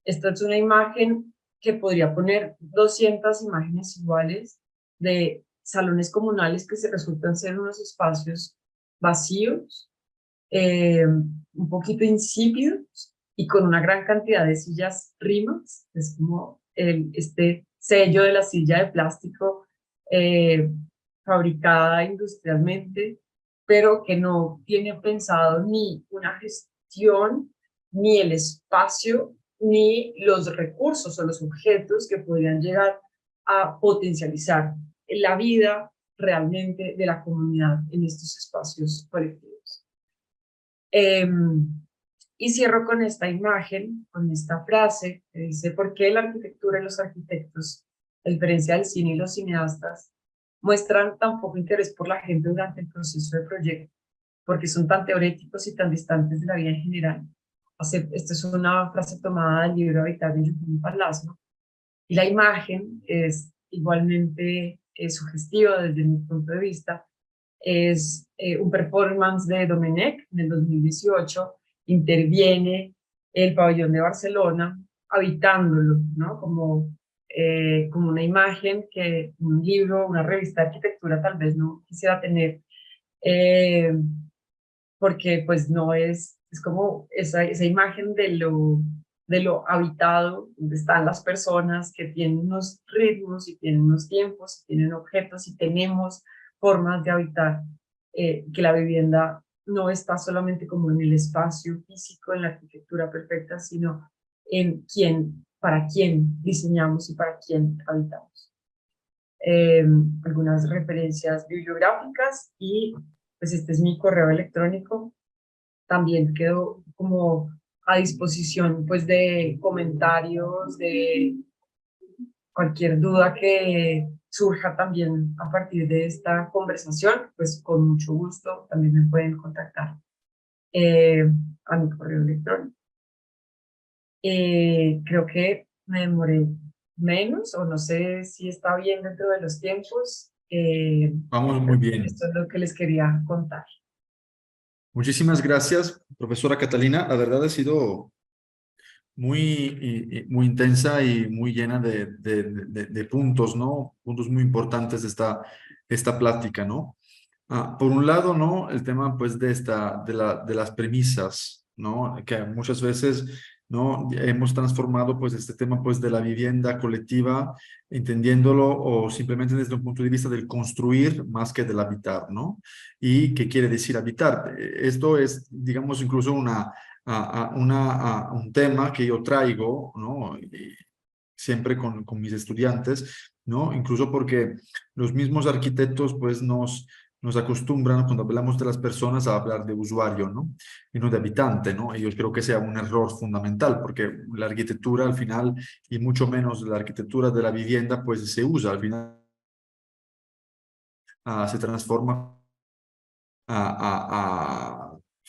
Esta es una imagen que podría poner 200 imágenes iguales de salones comunales que se resultan ser unos espacios vacíos, un poquito insípidos y con una gran cantidad de sillas rimas. Es como este sello de la silla de plástico eh, fabricada industrialmente, pero que no tiene pensado ni una gestión, ni el espacio, ni los recursos o los objetos que podrían llegar a potencializar la vida realmente de la comunidad en estos espacios colectivos. Y cierro con esta imagen, con esta frase que dice: ¿por qué la arquitectura y los arquitectos, a diferencia del cine y los cineastas, muestran tan poco interés por la gente durante el proceso de proyecto? Porque son tan teoréticos y tan distantes de la vida en general. Esta es una frase tomada del libro Habitar de Yucatán Palazzo, y la imagen es igualmente sugestiva desde mi punto de vista. Es un performance de Domenech en el 2018, interviene el pabellón de Barcelona habitándolo, ¿no? Como una imagen que un libro, una revista de arquitectura tal vez no quisiera tener, eh, porque pues no es como esa imagen de lo habitado, donde están las personas que tienen unos ritmos y tienen unos tiempos, y tienen objetos y tenemos formas de habitar, que la vivienda no está solamente como en el espacio físico, en la arquitectura perfecta, sino en para quién diseñamos y para quién habitamos. Eh, Algunas referencias bibliográficas y pues este es mi correo electrónico. También quedo como a disposición pues de comentarios, de cualquier duda que surja también a partir de esta conversación, pues con mucho gusto también me pueden contactar eh, a mi correo electrónico. Creo que me demoré menos o no sé si está bien dentro de los tiempos.
Vamos muy bien.
Esto es lo que les quería contar.
Muchísimas gracias, profesora Catalina. La verdad ha sido muy, muy intensa y muy llena de puntos, ¿no? Puntos muy importantes de esta plática, ¿no? Por un lado, ¿no? El tema, pues, de las premisas, ¿no? Que muchas veces, ¿no? Hemos transformado, pues, este tema, pues, de la vivienda colectiva, entendiéndolo o simplemente desde un punto de vista del construir más que del habitar, ¿no? ¿Y qué quiere decir habitar? Esto es, digamos, incluso un tema que yo traigo, ¿no? Y siempre con mis estudiantes, ¿no? Incluso porque los mismos arquitectos, pues, nos acostumbran cuando hablamos de las personas a hablar de usuario, ¿no? Y no de habitante, ¿no? Y yo creo que sea un error fundamental, porque la arquitectura al final, y mucho menos la arquitectura de la vivienda, pues se usa, al final se transforma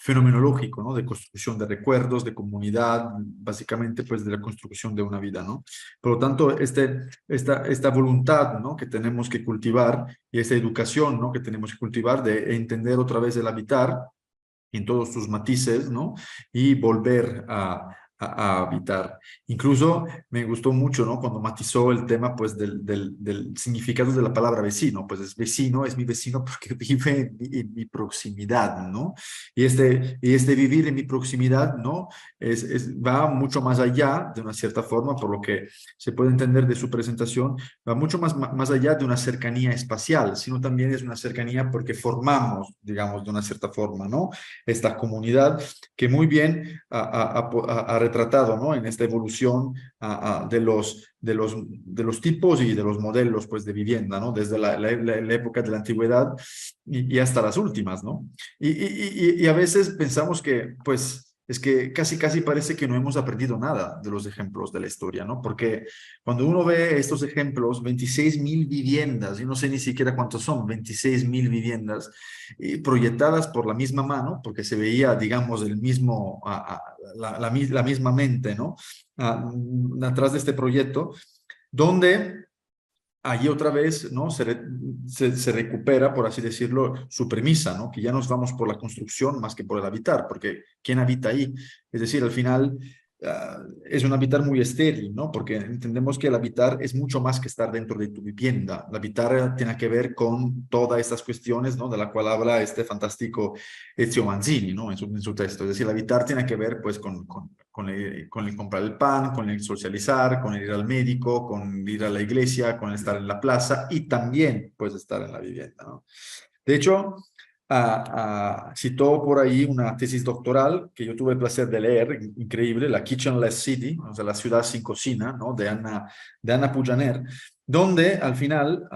fenomenológico, ¿no? De construcción de recuerdos, de comunidad, básicamente pues de la construcción de una vida, ¿no? Por lo tanto, esta voluntad, ¿no? Que tenemos que cultivar y esta educación, ¿no? Que tenemos que cultivar de entender otra vez el habitar en todos sus matices, ¿no? Y volver a habitar. Incluso me gustó mucho, ¿no? Cuando matizó el tema, pues, del significado de la palabra vecino. Pues es vecino, es mi vecino porque vive en mi proximidad, ¿no? Y este vivir en mi proximidad, ¿no? Va mucho más allá, de una cierta forma, por lo que se puede entender de su presentación, va mucho más allá de una cercanía espacial, sino también es una cercanía porque formamos, digamos, de una cierta forma, ¿no? Esta comunidad que muy bien ha retratado, ¿no? En esta evolución de los tipos y de los modelos, pues, de vivienda, ¿no? Desde la época de la antigüedad y hasta las últimas, ¿no? Y a veces pensamos que, pues, es que casi parece que no hemos aprendido nada de los ejemplos de la historia, ¿no? Porque cuando uno ve estos ejemplos, 26.000 viviendas, y no sé ni siquiera cuántos son, 26.000 viviendas, proyectadas por la misma mano, porque se veía, digamos, el mismo, la misma mente, ¿no? Atrás de este proyecto, donde allí otra vez, ¿no? Se recupera, por así decirlo, su premisa, ¿no? Que ya nos vamos por la construcción más que por el habitar, porque ¿quién habita ahí? Es decir, al final es un habitar muy estéril, ¿no? Porque entendemos que el habitar es mucho más que estar dentro de tu vivienda. El habitar tiene que ver con todas estas cuestiones, ¿no? De la cual habla este fantástico Ezio Manzini, ¿no? En su texto. Es decir, el habitar tiene que ver, pues, con el comprar el pan, con el socializar, con el ir al médico, con ir a la iglesia, con estar en la plaza y también, pues, estar en la vivienda, ¿no? De hecho, citó por ahí una tesis doctoral que yo tuve el placer de leer, increíble, la Kitchenless City, o sea, la ciudad sin cocina, ¿no? De Anna Pujaner, donde al final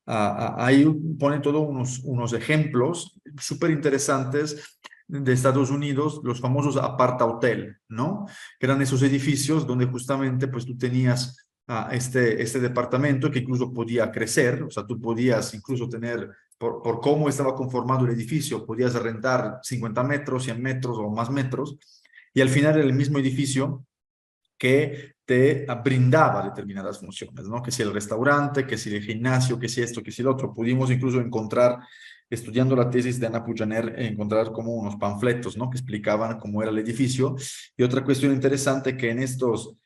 ahí pone todos unos ejemplos súper interesantes de Estados Unidos, los famosos aparta-hotel, ¿no? Que eran esos edificios donde justamente pues tú tenías este departamento que incluso podía crecer, o sea, tú podías incluso tener por cómo estaba conformado el edificio, podías rentar 50 metros, 100 metros o más metros, y al final era el mismo edificio que te brindaba determinadas funciones, ¿no? Que si el restaurante, que si el gimnasio, que si esto, que si el otro. Pudimos incluso encontrar, estudiando la tesis de Ana Pujaner, encontrar como unos panfletos, ¿no? Que explicaban cómo era el edificio. Y otra cuestión interesante que en esos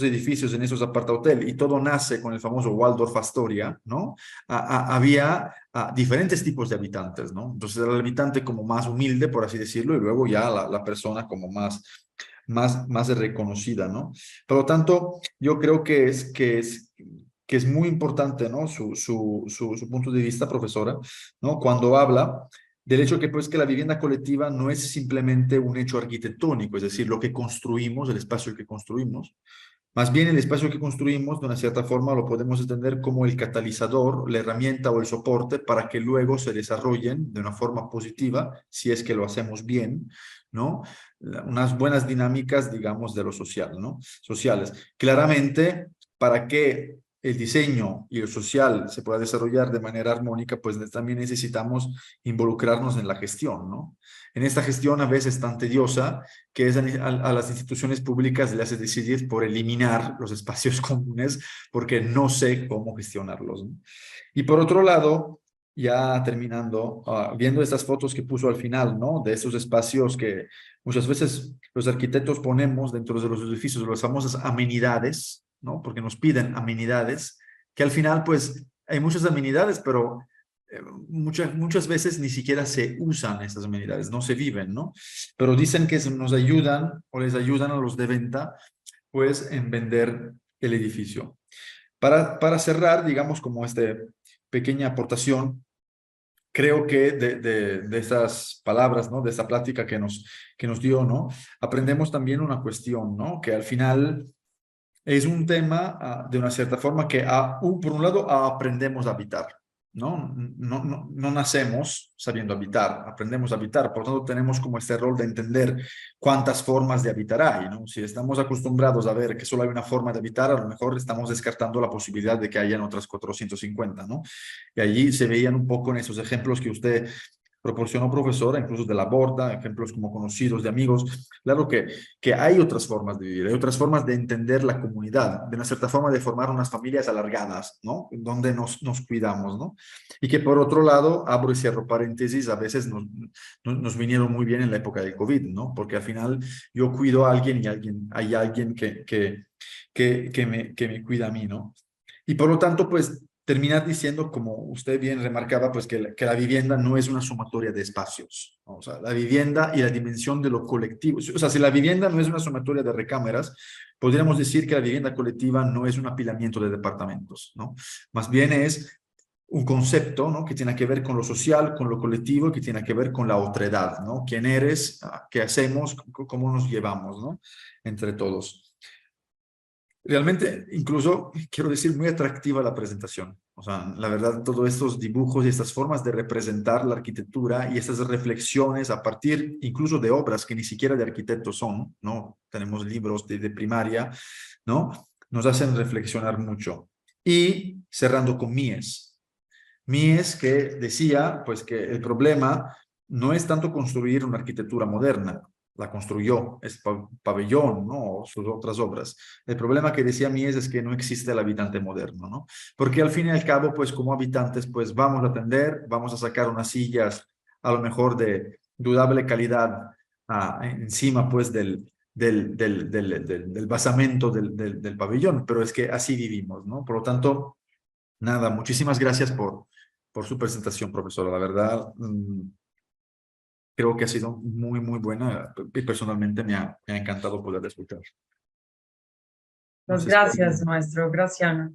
edificios, en esos apartahotel, y todo nace con el famoso Waldorf Astoria, ¿no? Había diferentes tipos de habitantes, ¿no? Entonces era el habitante como más humilde, por así decirlo, y luego ya la persona como más reconocida, ¿no? Por lo tanto, yo creo que es muy importante, ¿no? Su punto de vista, profesora, ¿no? Cuando habla del hecho que, pues, que la vivienda colectiva no es simplemente un hecho arquitectónico, es decir, lo que construimos, el espacio que construimos. Más bien el espacio que construimos, de una cierta forma, lo podemos entender como el catalizador, la herramienta o el soporte para que luego se desarrollen de una forma positiva, si es que lo hacemos bien, ¿no? Unas buenas dinámicas, digamos, de lo social, ¿no? Sociales. Claramente, para que el diseño y el social se pueda desarrollar de manera armónica, pues también necesitamos involucrarnos en la gestión, ¿no? En esta gestión a veces tan tediosa, que es a las instituciones públicas le hace decidir por eliminar los espacios comunes porque no sé cómo gestionarlos, ¿no? Y por otro lado, ya terminando, viendo estas fotos que puso al final, ¿no? De esos espacios que muchas veces los arquitectos ponemos dentro de los edificios, las famosas amenidades, ¿no? Porque nos piden amenidades, que al final, pues, hay muchas amenidades, pero muchas veces ni siquiera se usan estas amenidades, no se viven, ¿no? Pero dicen que nos ayudan o les ayudan a los de venta, pues, en vender el edificio. Para cerrar, digamos, como esta pequeña aportación, creo que de estas palabras, ¿no? De esta plática que nos dio, ¿no? Aprendemos también una cuestión, ¿no? Que al final es un tema, de una cierta forma, que por un lado aprendemos a habitar, ¿no? No nacemos sabiendo habitar, aprendemos a habitar, por lo tanto tenemos como este rol de entender cuántas formas de habitar hay, ¿no? Si estamos acostumbrados a ver que solo hay una forma de habitar, a lo mejor estamos descartando la posibilidad de que hayan otras 450, ¿no? Y allí se veían un poco en esos ejemplos que usted proporcionó profesora, incluso de la borda, ejemplos como conocidos de amigos. Claro que hay otras formas de vivir, hay otras formas de entender la comunidad, de una cierta forma de formar unas familias alargadas, ¿no? Donde nos cuidamos, ¿no? Y que por otro lado, abro y cierro paréntesis, a veces nos vinieron muy bien en la época del COVID, ¿no? Porque al final yo cuido a alguien y hay alguien que me cuida a mí, ¿no? Y por lo tanto, pues terminar diciendo, como usted bien remarcaba, pues que la vivienda no es una sumatoria de espacios, ¿no? O sea, la vivienda y la dimensión de lo colectivo. O sea, si la vivienda no es una sumatoria de recámaras, podríamos decir que la vivienda colectiva no es un apilamiento de departamentos, ¿no? Más bien es un concepto, ¿no? Que tiene que ver con lo social, con lo colectivo, y que tiene que ver con la otredad, ¿no? ¿Quién eres? ¿Qué hacemos? ¿Cómo nos llevamos, ¿no? Entre todos. Realmente, incluso, quiero decir, muy atractiva la presentación. O sea, la verdad, todos estos dibujos y estas formas de representar la arquitectura y estas reflexiones a partir incluso de obras que ni siquiera de arquitectos son, ¿no? Tenemos libros de primaria, ¿no? Nos hacen reflexionar mucho. Y cerrando con Mies. Mies que decía, pues, que el problema no es tanto construir una arquitectura moderna, la construyó, es Pabellón, ¿no? O sus otras obras. El problema que decía Mies es que no existe el habitante moderno, ¿no? Porque al fin y al cabo, pues como habitantes, pues vamos a atender, vamos a sacar unas sillas a lo mejor de dudable calidad encima, pues, del basamento del pabellón, pero es que así vivimos, ¿no? Por lo tanto, nada, muchísimas gracias por su presentación, profesora. La verdad, creo que ha sido muy, muy buena y personalmente me ha encantado poder escuchar. No
Pues
sé si
gracias, maestro Graciano.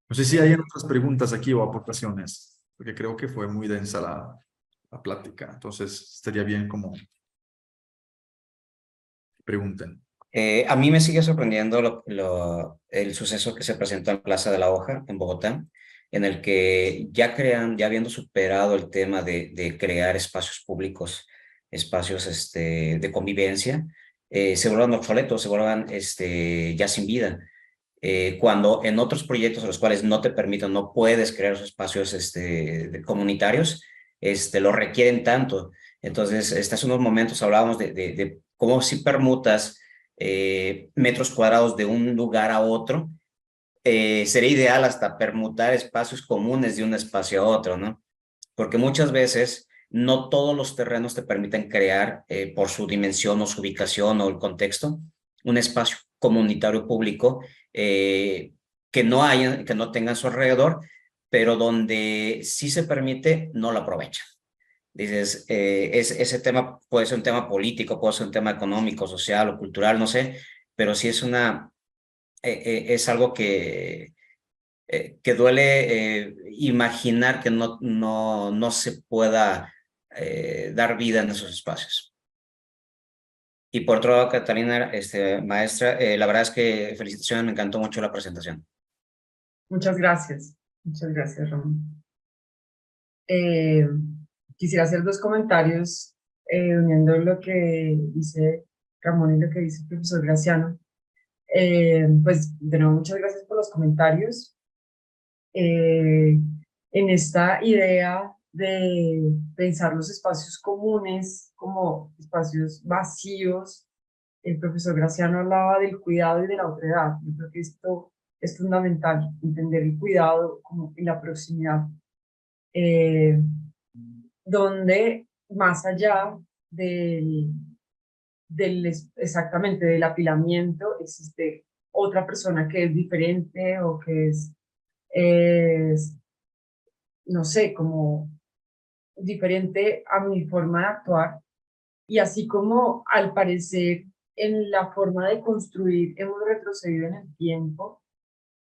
no sé si hay
Eh,
otras preguntas aquí o aportaciones, porque creo que fue muy densa la plática. Entonces, estaría bien como pregunten.
A mí me sigue sorprendiendo el suceso que se presentó en Plaza de la Hoja, en Bogotá, en el que ya habiendo superado el tema de crear espacios públicos, espacios de convivencia, se vuelvan obsoletos, se vuelvan ya sin vida. Cuando en otros proyectos a los cuales no te permiten, no puedes crear esos espacios comunitarios, lo requieren tanto. Entonces, hace unos momentos hablábamos de cómo si permutas metros cuadrados de un lugar a otro, sería ideal hasta permutar espacios comunes de un espacio a otro, ¿no? Porque muchas veces no todos los terrenos te permiten crear, por su dimensión o su ubicación o el contexto, un espacio comunitario público que no tenga a su alrededor, pero donde sí se permite, no lo aprovechan. Dices, ese tema puede ser un tema político, puede ser un tema económico, social o cultural, no sé, pero sí es algo que duele imaginar que no se pueda dar vida en esos espacios. Y por otro lado, Catalina, maestra, la verdad es que felicitaciones, me encantó mucho la presentación.
muchas gracias, Ramón. Eh, Quisiera hacer dos comentarios uniendo lo que dice Ramón y lo que dice el profesor Graciano. Pues de nuevo, muchas gracias por los comentarios. En esta idea de pensar los espacios comunes como espacios vacíos, el profesor Graciano hablaba del cuidado y de la otredad. Yo creo que esto es fundamental, entender el cuidado como en la proximidad, eh, donde más allá del, exactamente del apilamiento existe otra persona que es diferente o que es no sé, como diferente a mi forma de actuar. Y así como al parecer en la forma de construir hemos retrocedido en el tiempo,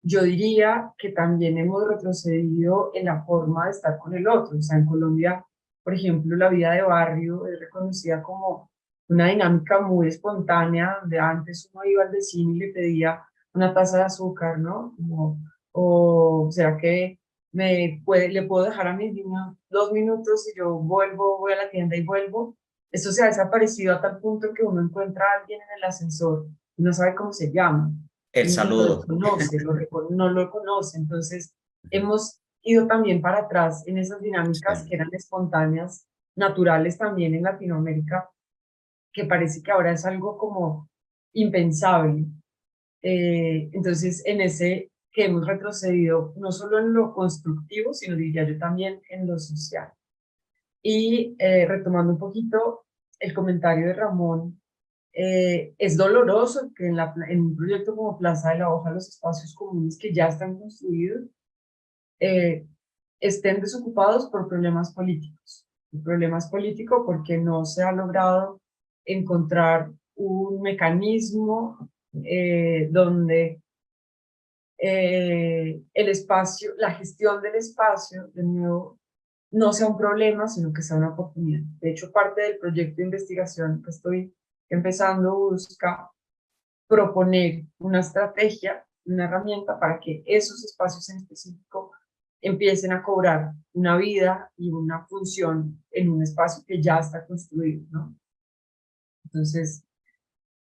yo diría que también hemos retrocedido en la forma de estar con el otro. O sea, en Colombia, por ejemplo, la vida de barrio es reconocida como una dinámica muy espontánea, donde antes uno iba al vecino y le pedía una taza de azúcar, ¿no? Como, o será que le puedo dejar a mis niños 2 minutos y yo vuelvo, voy a la tienda y vuelvo. Eso se ha desaparecido a tal punto que uno encuentra a alguien en el ascensor y no sabe cómo se llama
El
y lo
saludo.
desconoce, no lo conoce. Entonces, hemos ido también para atrás en esas dinámicas
Sí.
que eran espontáneas naturales también en Latinoamérica, que parece que ahora es algo como impensable. Entonces, en ese que hemos retrocedido no solo en lo constructivo, sino diría yo también en lo social. Y retomando un poquito el comentario de Ramón, es doloroso que en un proyecto como Plaza de la Hoja los espacios comunes que ya están construidos eh, estén desocupados por problemas políticos. Problemas políticos porque no se ha logrado encontrar un mecanismo donde el espacio, la gestión del espacio, de nuevo, no sea un problema, sino que sea una oportunidad. De hecho, parte del proyecto de investigación que estoy empezando busca proponer una estrategia, una herramienta para que esos espacios en específico empiecen a cobrar una vida y una función en un espacio que ya está construido, ¿no? Entonces,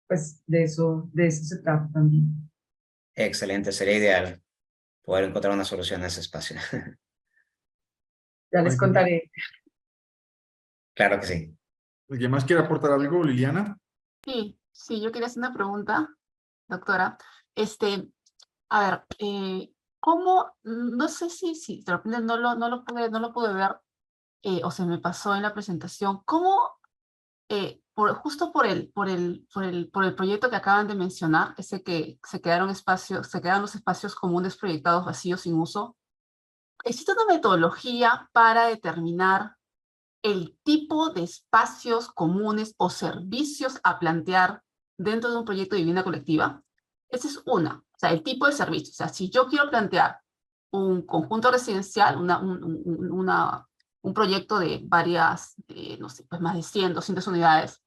pues de eso se trata también.
Excelente, sería ideal poder encontrar una solución a ese espacio.
Ya les contaré.
Claro que sí.
¿Alguien más quiere aportar algo, Liliana?
Sí, sí, yo quería hacer una pregunta, doctora. A ver, ¿cómo? No sé si de repente no lo pude ver o se me pasó en la presentación. ¿Cómo, justo por el proyecto que acaban de mencionar, ese que se quedaron los espacios comunes proyectados vacíos sin uso, existe una metodología para determinar el tipo de espacios comunes o servicios a plantear dentro de un proyecto de vivienda colectiva? Esa es una, o sea, el tipo de servicio. O sea, si yo quiero plantear un conjunto residencial, un proyecto de varias, no sé, pues más de 100, 200 unidades,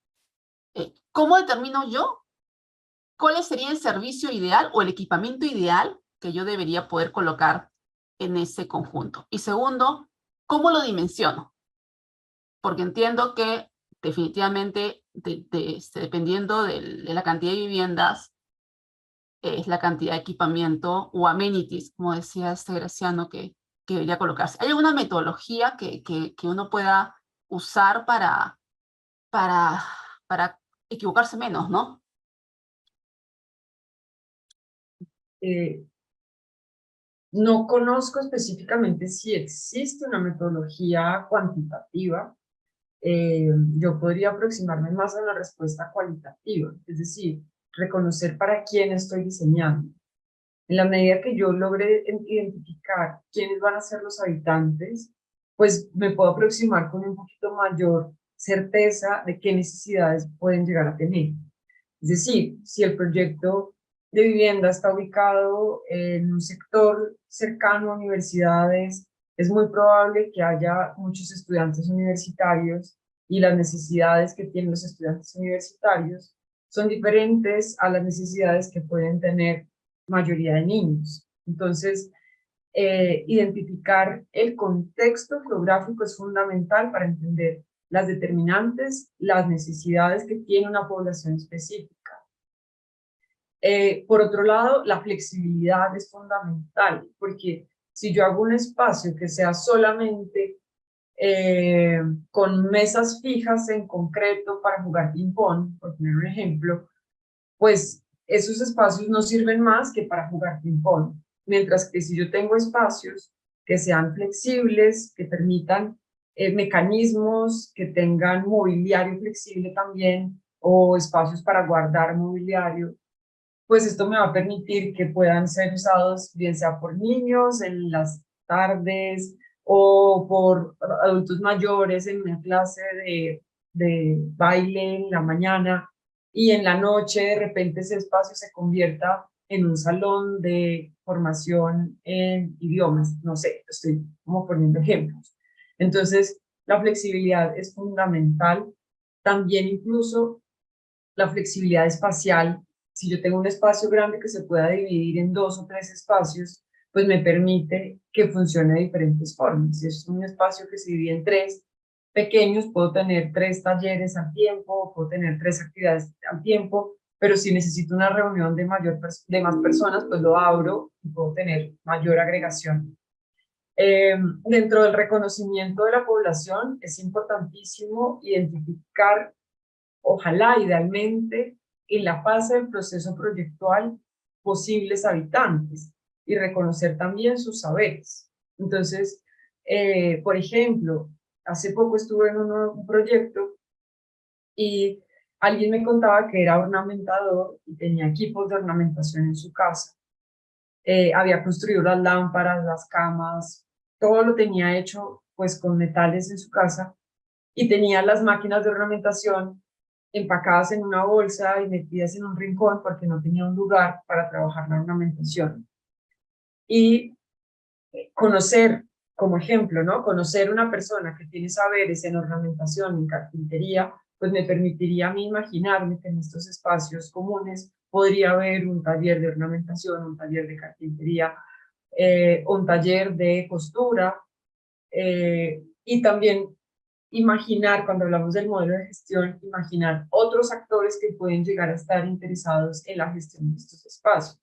¿cómo determino yo cuál sería el servicio ideal o el equipamiento ideal que yo debería poder colocar en ese conjunto? Y segundo, ¿cómo lo dimensiono? Porque entiendo que definitivamente, dependiendo de la cantidad de viviendas, es la cantidad de equipamiento o amenities, como decía Graciano, que debería colocarse. ¿Hay alguna metodología que uno pueda usar para equivocarse menos, no?
No conozco específicamente si existe una metodología cuantitativa. Yo podría aproximarme más a una respuesta cualitativa, es decir, reconocer para quién estoy diseñando. En la medida que yo logre identificar quiénes van a ser los habitantes, pues me puedo aproximar con un poquito mayor certeza de qué necesidades pueden llegar a tener. Es decir, si el proyecto de vivienda está ubicado en un sector cercano a universidades, es muy probable que haya muchos estudiantes universitarios y las necesidades que tienen los estudiantes universitarios son diferentes a las necesidades que pueden tener mayoría de niños. Entonces, identificar el contexto geográfico es fundamental para entender las determinantes, las necesidades que tiene una población específica. Por otro lado, la flexibilidad es fundamental, porque si yo hago un espacio que sea solamente con mesas fijas en concreto para jugar ping-pong, por poner un ejemplo, pues esos espacios no sirven más que para jugar ping-pong. Mientras que si yo tengo espacios que sean flexibles, que permitan mecanismos, que tengan mobiliario flexible también, o espacios para guardar mobiliario, pues esto me va a permitir que puedan ser usados bien sea por niños en las tardes o por adultos mayores en una clase de baile en la mañana, y en la noche de repente ese espacio se convierta en un salón de formación en idiomas. No sé, estoy como poniendo ejemplos. Entonces, la flexibilidad es fundamental. También incluso la flexibilidad espacial. Si yo tengo un espacio grande que se pueda dividir en 2 o 3 espacios, pues me permite que funcione de diferentes formas. Si es un espacio que se divide en 3 pequeños, puedo tener 3 talleres al tiempo, puedo tener 3 actividades al tiempo, pero si necesito una reunión de más personas, pues lo abro y puedo tener mayor agregación. Dentro del reconocimiento de la población es importantísimo identificar, ojalá idealmente, en la fase del proceso proyectual, posibles habitantes y reconocer también sus saberes. Entonces, por ejemplo, hace poco estuve en un proyecto y alguien me contaba que era ornamentador y tenía equipos de ornamentación en su casa. Había construido las lámparas, las camas, todo lo tenía hecho pues con metales en su casa y tenía las máquinas de ornamentación empacadas en una bolsa y metidas en un rincón porque no tenía un lugar para trabajar la ornamentación. Y conocer, como ejemplo, ¿no? Conocer una persona que tiene saberes en ornamentación, en carpintería, pues me permitiría a mí imaginarme que en estos espacios comunes podría haber un taller de ornamentación, un taller de carpintería, un taller de costura, y también imaginar, cuando hablamos del modelo de gestión, imaginar otros actores que pueden llegar a estar interesados en la gestión de estos espacios,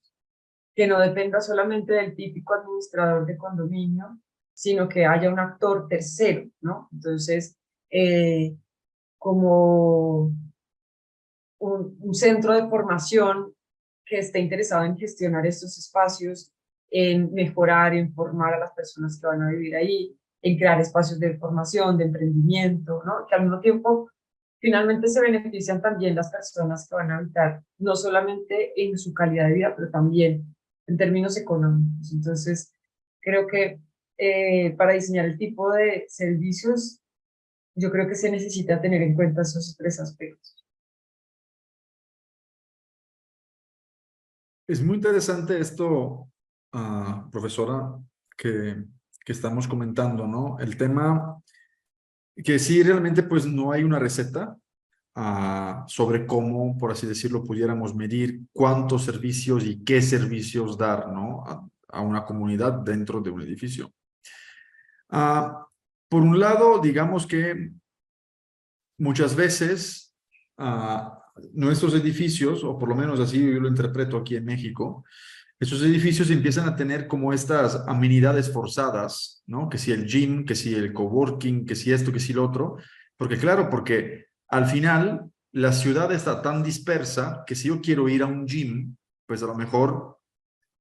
que no dependa solamente del típico administrador de condominio, sino que haya un actor tercero, ¿no? Entonces, como un centro de formación que esté interesado en gestionar estos espacios, en mejorar, en formar a las personas que van a vivir ahí, en crear espacios de formación, de emprendimiento, ¿no? Que al mismo tiempo finalmente se benefician también las personas que van a habitar, no solamente en su calidad de vida, pero también en términos económicos. Entonces, creo que para diseñar el tipo de servicios, yo creo que se necesita tener en cuenta esos tres aspectos.
Es muy interesante esto, profesora, que estamos comentando, ¿no? El tema que sí realmente pues no hay una receta sobre cómo, por así decirlo, pudiéramos medir cuántos servicios y qué servicios dar, ¿no? A una comunidad dentro de un edificio. Por un lado, digamos que muchas veces nuestros edificios, o por lo menos así yo lo interpreto aquí en México, esos edificios empiezan a tener como estas amenidades forzadas, ¿no? Que si el gym, que si el coworking, que si esto, que si lo otro. Porque claro, porque al final la ciudad está tan dispersa que si yo quiero ir a un gym, pues a lo mejor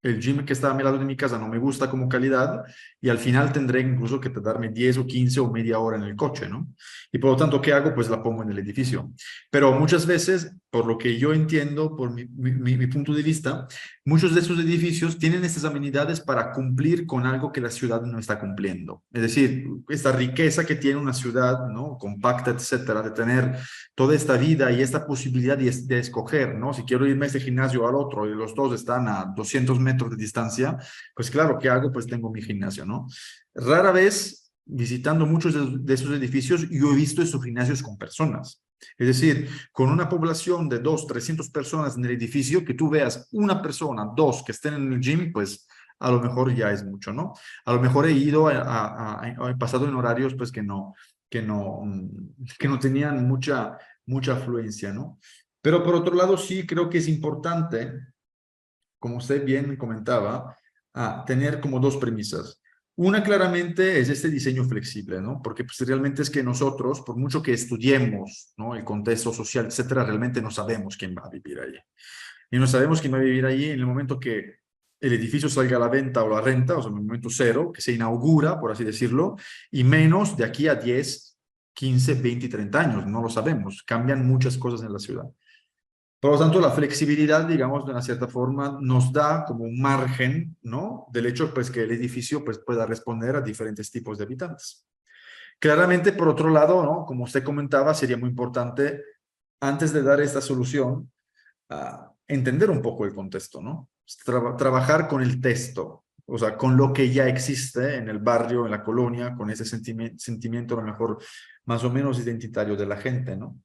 el gym que está a mi lado de mi casa no me gusta como calidad y al final tendré incluso que tardarme 10 o 15 o media hora en el coche, ¿no? Y por lo tanto, ¿qué hago? Pues la pongo en el edificio. Pero muchas veces, por lo que yo entiendo, por mi punto de vista, muchos de esos edificios tienen estas amenidades para cumplir con algo que la ciudad no está cumpliendo. Es decir, esta riqueza que tiene una ciudad, ¿no? Compacta, etcétera, de tener toda esta vida y esta posibilidad de escoger, ¿no? Si quiero irme a este gimnasio o al otro y los dos están a 200 metros de distancia, pues claro, ¿qué hago? Pues tengo mi gimnasio, ¿no? Rara vez, visitando muchos de esos edificios, yo he visto esos gimnasios con personas. Es decir, con una población de 200, 300 personas en el edificio, que tú veas una persona, dos que estén en el gym, pues a lo mejor ya es mucho, ¿no? A lo mejor he ido, he pasado en horarios pues que no tenían mucha afluencia, ¿no? Pero por otro lado sí creo que es importante, como usted bien comentaba, tener como dos premisas. Una claramente es este diseño flexible, ¿no? Porque pues, realmente es que nosotros, por mucho que estudiemos, ¿no? El contexto social, etcétera, realmente no sabemos quién va a vivir allí. Y no sabemos quién va a vivir allí en el momento que el edificio salga a la venta o a la renta, o sea, en el momento cero, que se inaugura, por así decirlo, y menos de aquí a 10, 15, 20 y 30 años, no lo sabemos, cambian muchas cosas en la ciudad. Por lo tanto, la flexibilidad, digamos, de una cierta forma, nos da como un margen, ¿no? Del hecho, pues, que el edificio pues, pueda responder a diferentes tipos de habitantes. Claramente, por otro lado, ¿no? Como usted comentaba, sería muy importante, antes de dar esta solución, entender un poco el contexto, ¿no? Trabajar con el texto, o sea, con lo que ya existe en el barrio, en la colonia, con ese sentimiento a lo mejor más o menos identitario de la gente, ¿no?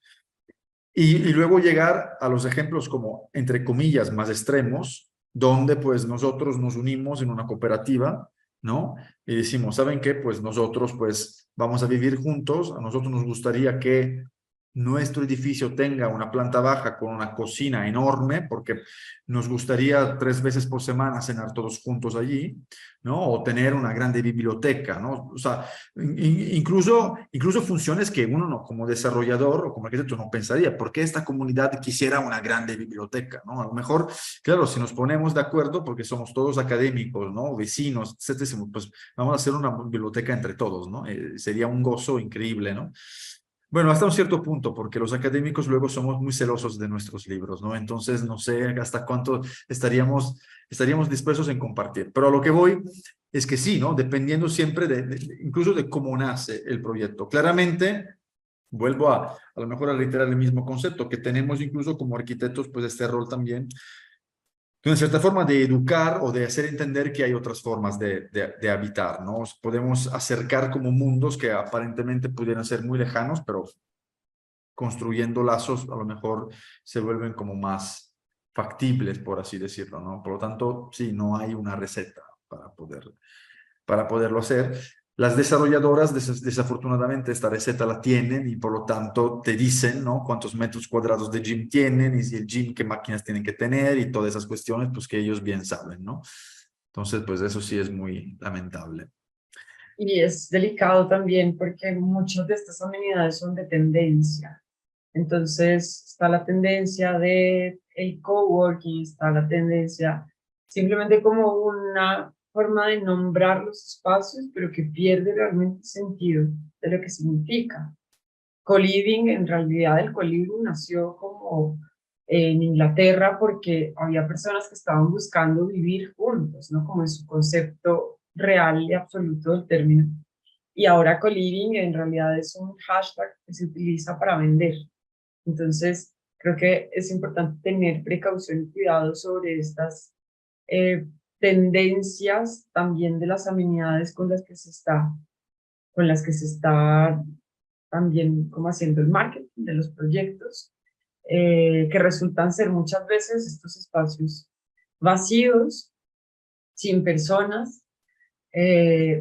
Y luego llegar a los ejemplos como, entre comillas, más extremos, donde pues nosotros nos unimos en una cooperativa, ¿no? Y decimos, ¿saben qué? Pues nosotros pues vamos a vivir juntos, a nosotros nos gustaría que nuestro edificio tenga una planta baja con una cocina enorme, porque nos gustaría 3 veces por semana cenar todos juntos allí, ¿no? O tener una grande biblioteca, ¿no? O sea, incluso funciones que uno no, como desarrollador o como arquitecto no pensaría, ¿por qué esta comunidad quisiera una grande biblioteca, ¿no? A lo mejor, claro, si nos ponemos de acuerdo, porque somos todos académicos, ¿no? Vecinos, etcétera, pues vamos a hacer una biblioteca entre todos, ¿no? Sería un gozo increíble, ¿no? Bueno, hasta un cierto punto, porque los académicos luego somos muy celosos de nuestros libros, ¿no? Entonces, no sé hasta cuánto estaríamos dispuestos en compartir. Pero a lo que voy es que sí, ¿no? Dependiendo siempre incluso de cómo nace el proyecto. Claramente, vuelvo a lo mejor a reiterar el mismo concepto, que tenemos incluso como arquitectos, pues este rol también una cierta forma de educar o de hacer entender que hay otras formas de habitar, ¿no? Podemos acercar como mundos que aparentemente pudieran ser muy lejanos, pero construyendo lazos a lo mejor se vuelven como más factibles, por así decirlo, ¿no? Por lo tanto, sí, no hay una receta para poderlo hacer. Las desarrolladoras, desafortunadamente, esta receta la tienen y por lo tanto te dicen, ¿no? Cuántos metros cuadrados de gym tienen y si el gym, qué máquinas tienen que tener y todas esas cuestiones, pues que ellos bien saben, ¿no? Entonces, pues eso sí es muy lamentable.
Y es delicado también porque muchas de estas amenidades son de tendencia. Entonces está la tendencia de el coworking, está la tendencia simplemente como una forma de nombrar los espacios, pero que pierde realmente sentido de lo que significa. Co-living, en realidad el co-living nació como en Inglaterra porque había personas que estaban buscando vivir juntos, ¿no? Como en su concepto real y absoluto del término. Y ahora co-living en realidad es un hashtag que se utiliza para vender. Entonces, creo que es importante tener precaución y cuidado sobre estas tendencias también de las amenidades con las que se está también como haciendo el marketing de los proyectos, que resultan ser muchas veces estos espacios vacíos, sin personas,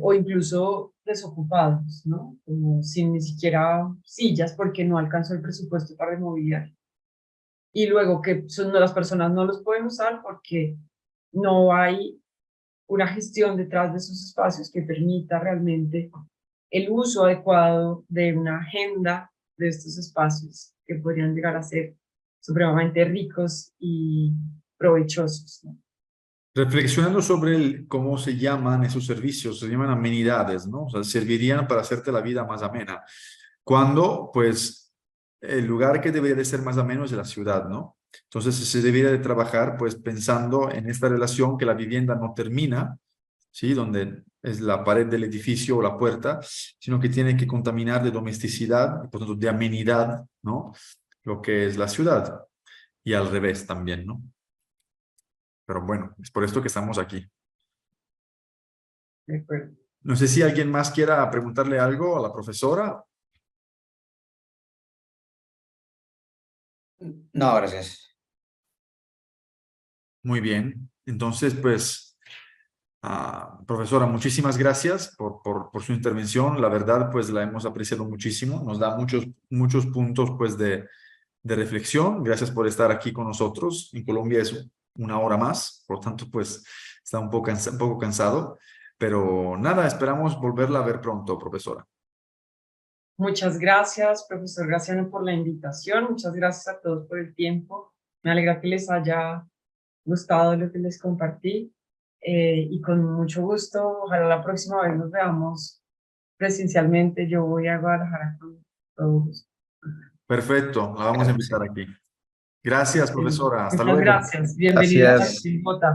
o incluso desocupados, ¿no? Como sin ni siquiera sillas porque no alcanzó el presupuesto para el mobiliario. Y luego que las personas no los pueden usar porque no hay una gestión detrás de esos espacios que permita realmente el uso adecuado de una agenda de estos espacios que podrían llegar a ser supremamente ricos y provechosos, ¿no?
Reflexionando sobre cómo se llaman esos servicios, se llaman amenidades, ¿no? O sea, servirían para hacerte la vida más amena. Cuando, pues, el lugar que debería de ser más ameno es la ciudad, ¿no? Entonces, se debería de trabajar, pues, pensando en esta relación que la vivienda no termina, ¿sí? Donde es la pared del edificio o la puerta, sino que tiene que contaminar de domesticidad y, por tanto, de amenidad, ¿no? Lo que es la ciudad. Y al revés también, ¿no? Pero bueno, es por esto que estamos aquí.
De acuerdo.
No sé si alguien más quiera preguntarle algo a la profesora.
No, gracias.
Muy bien. Entonces, pues, profesora, muchísimas gracias por su intervención. La verdad, pues, la hemos apreciado muchísimo. Nos da muchos puntos, pues, de reflexión. Gracias por estar aquí con nosotros. En Colombia es 1 hora más, por lo tanto, pues, está un poco cansado. Pero nada, esperamos volverla a ver pronto, profesora.
Muchas gracias, profesor Graciano, por la invitación. Muchas gracias a todos por el tiempo. Me alegra que les haya gustado lo que les compartí. Y con mucho gusto, ojalá la próxima vez nos veamos presencialmente. Yo voy a Guadalajara con todo gusto.
Perfecto, la vamos a invitar aquí. Gracias, profesora. Hasta
Muchas
luego.
gracias. Bienvenida a la
Gracias.
J.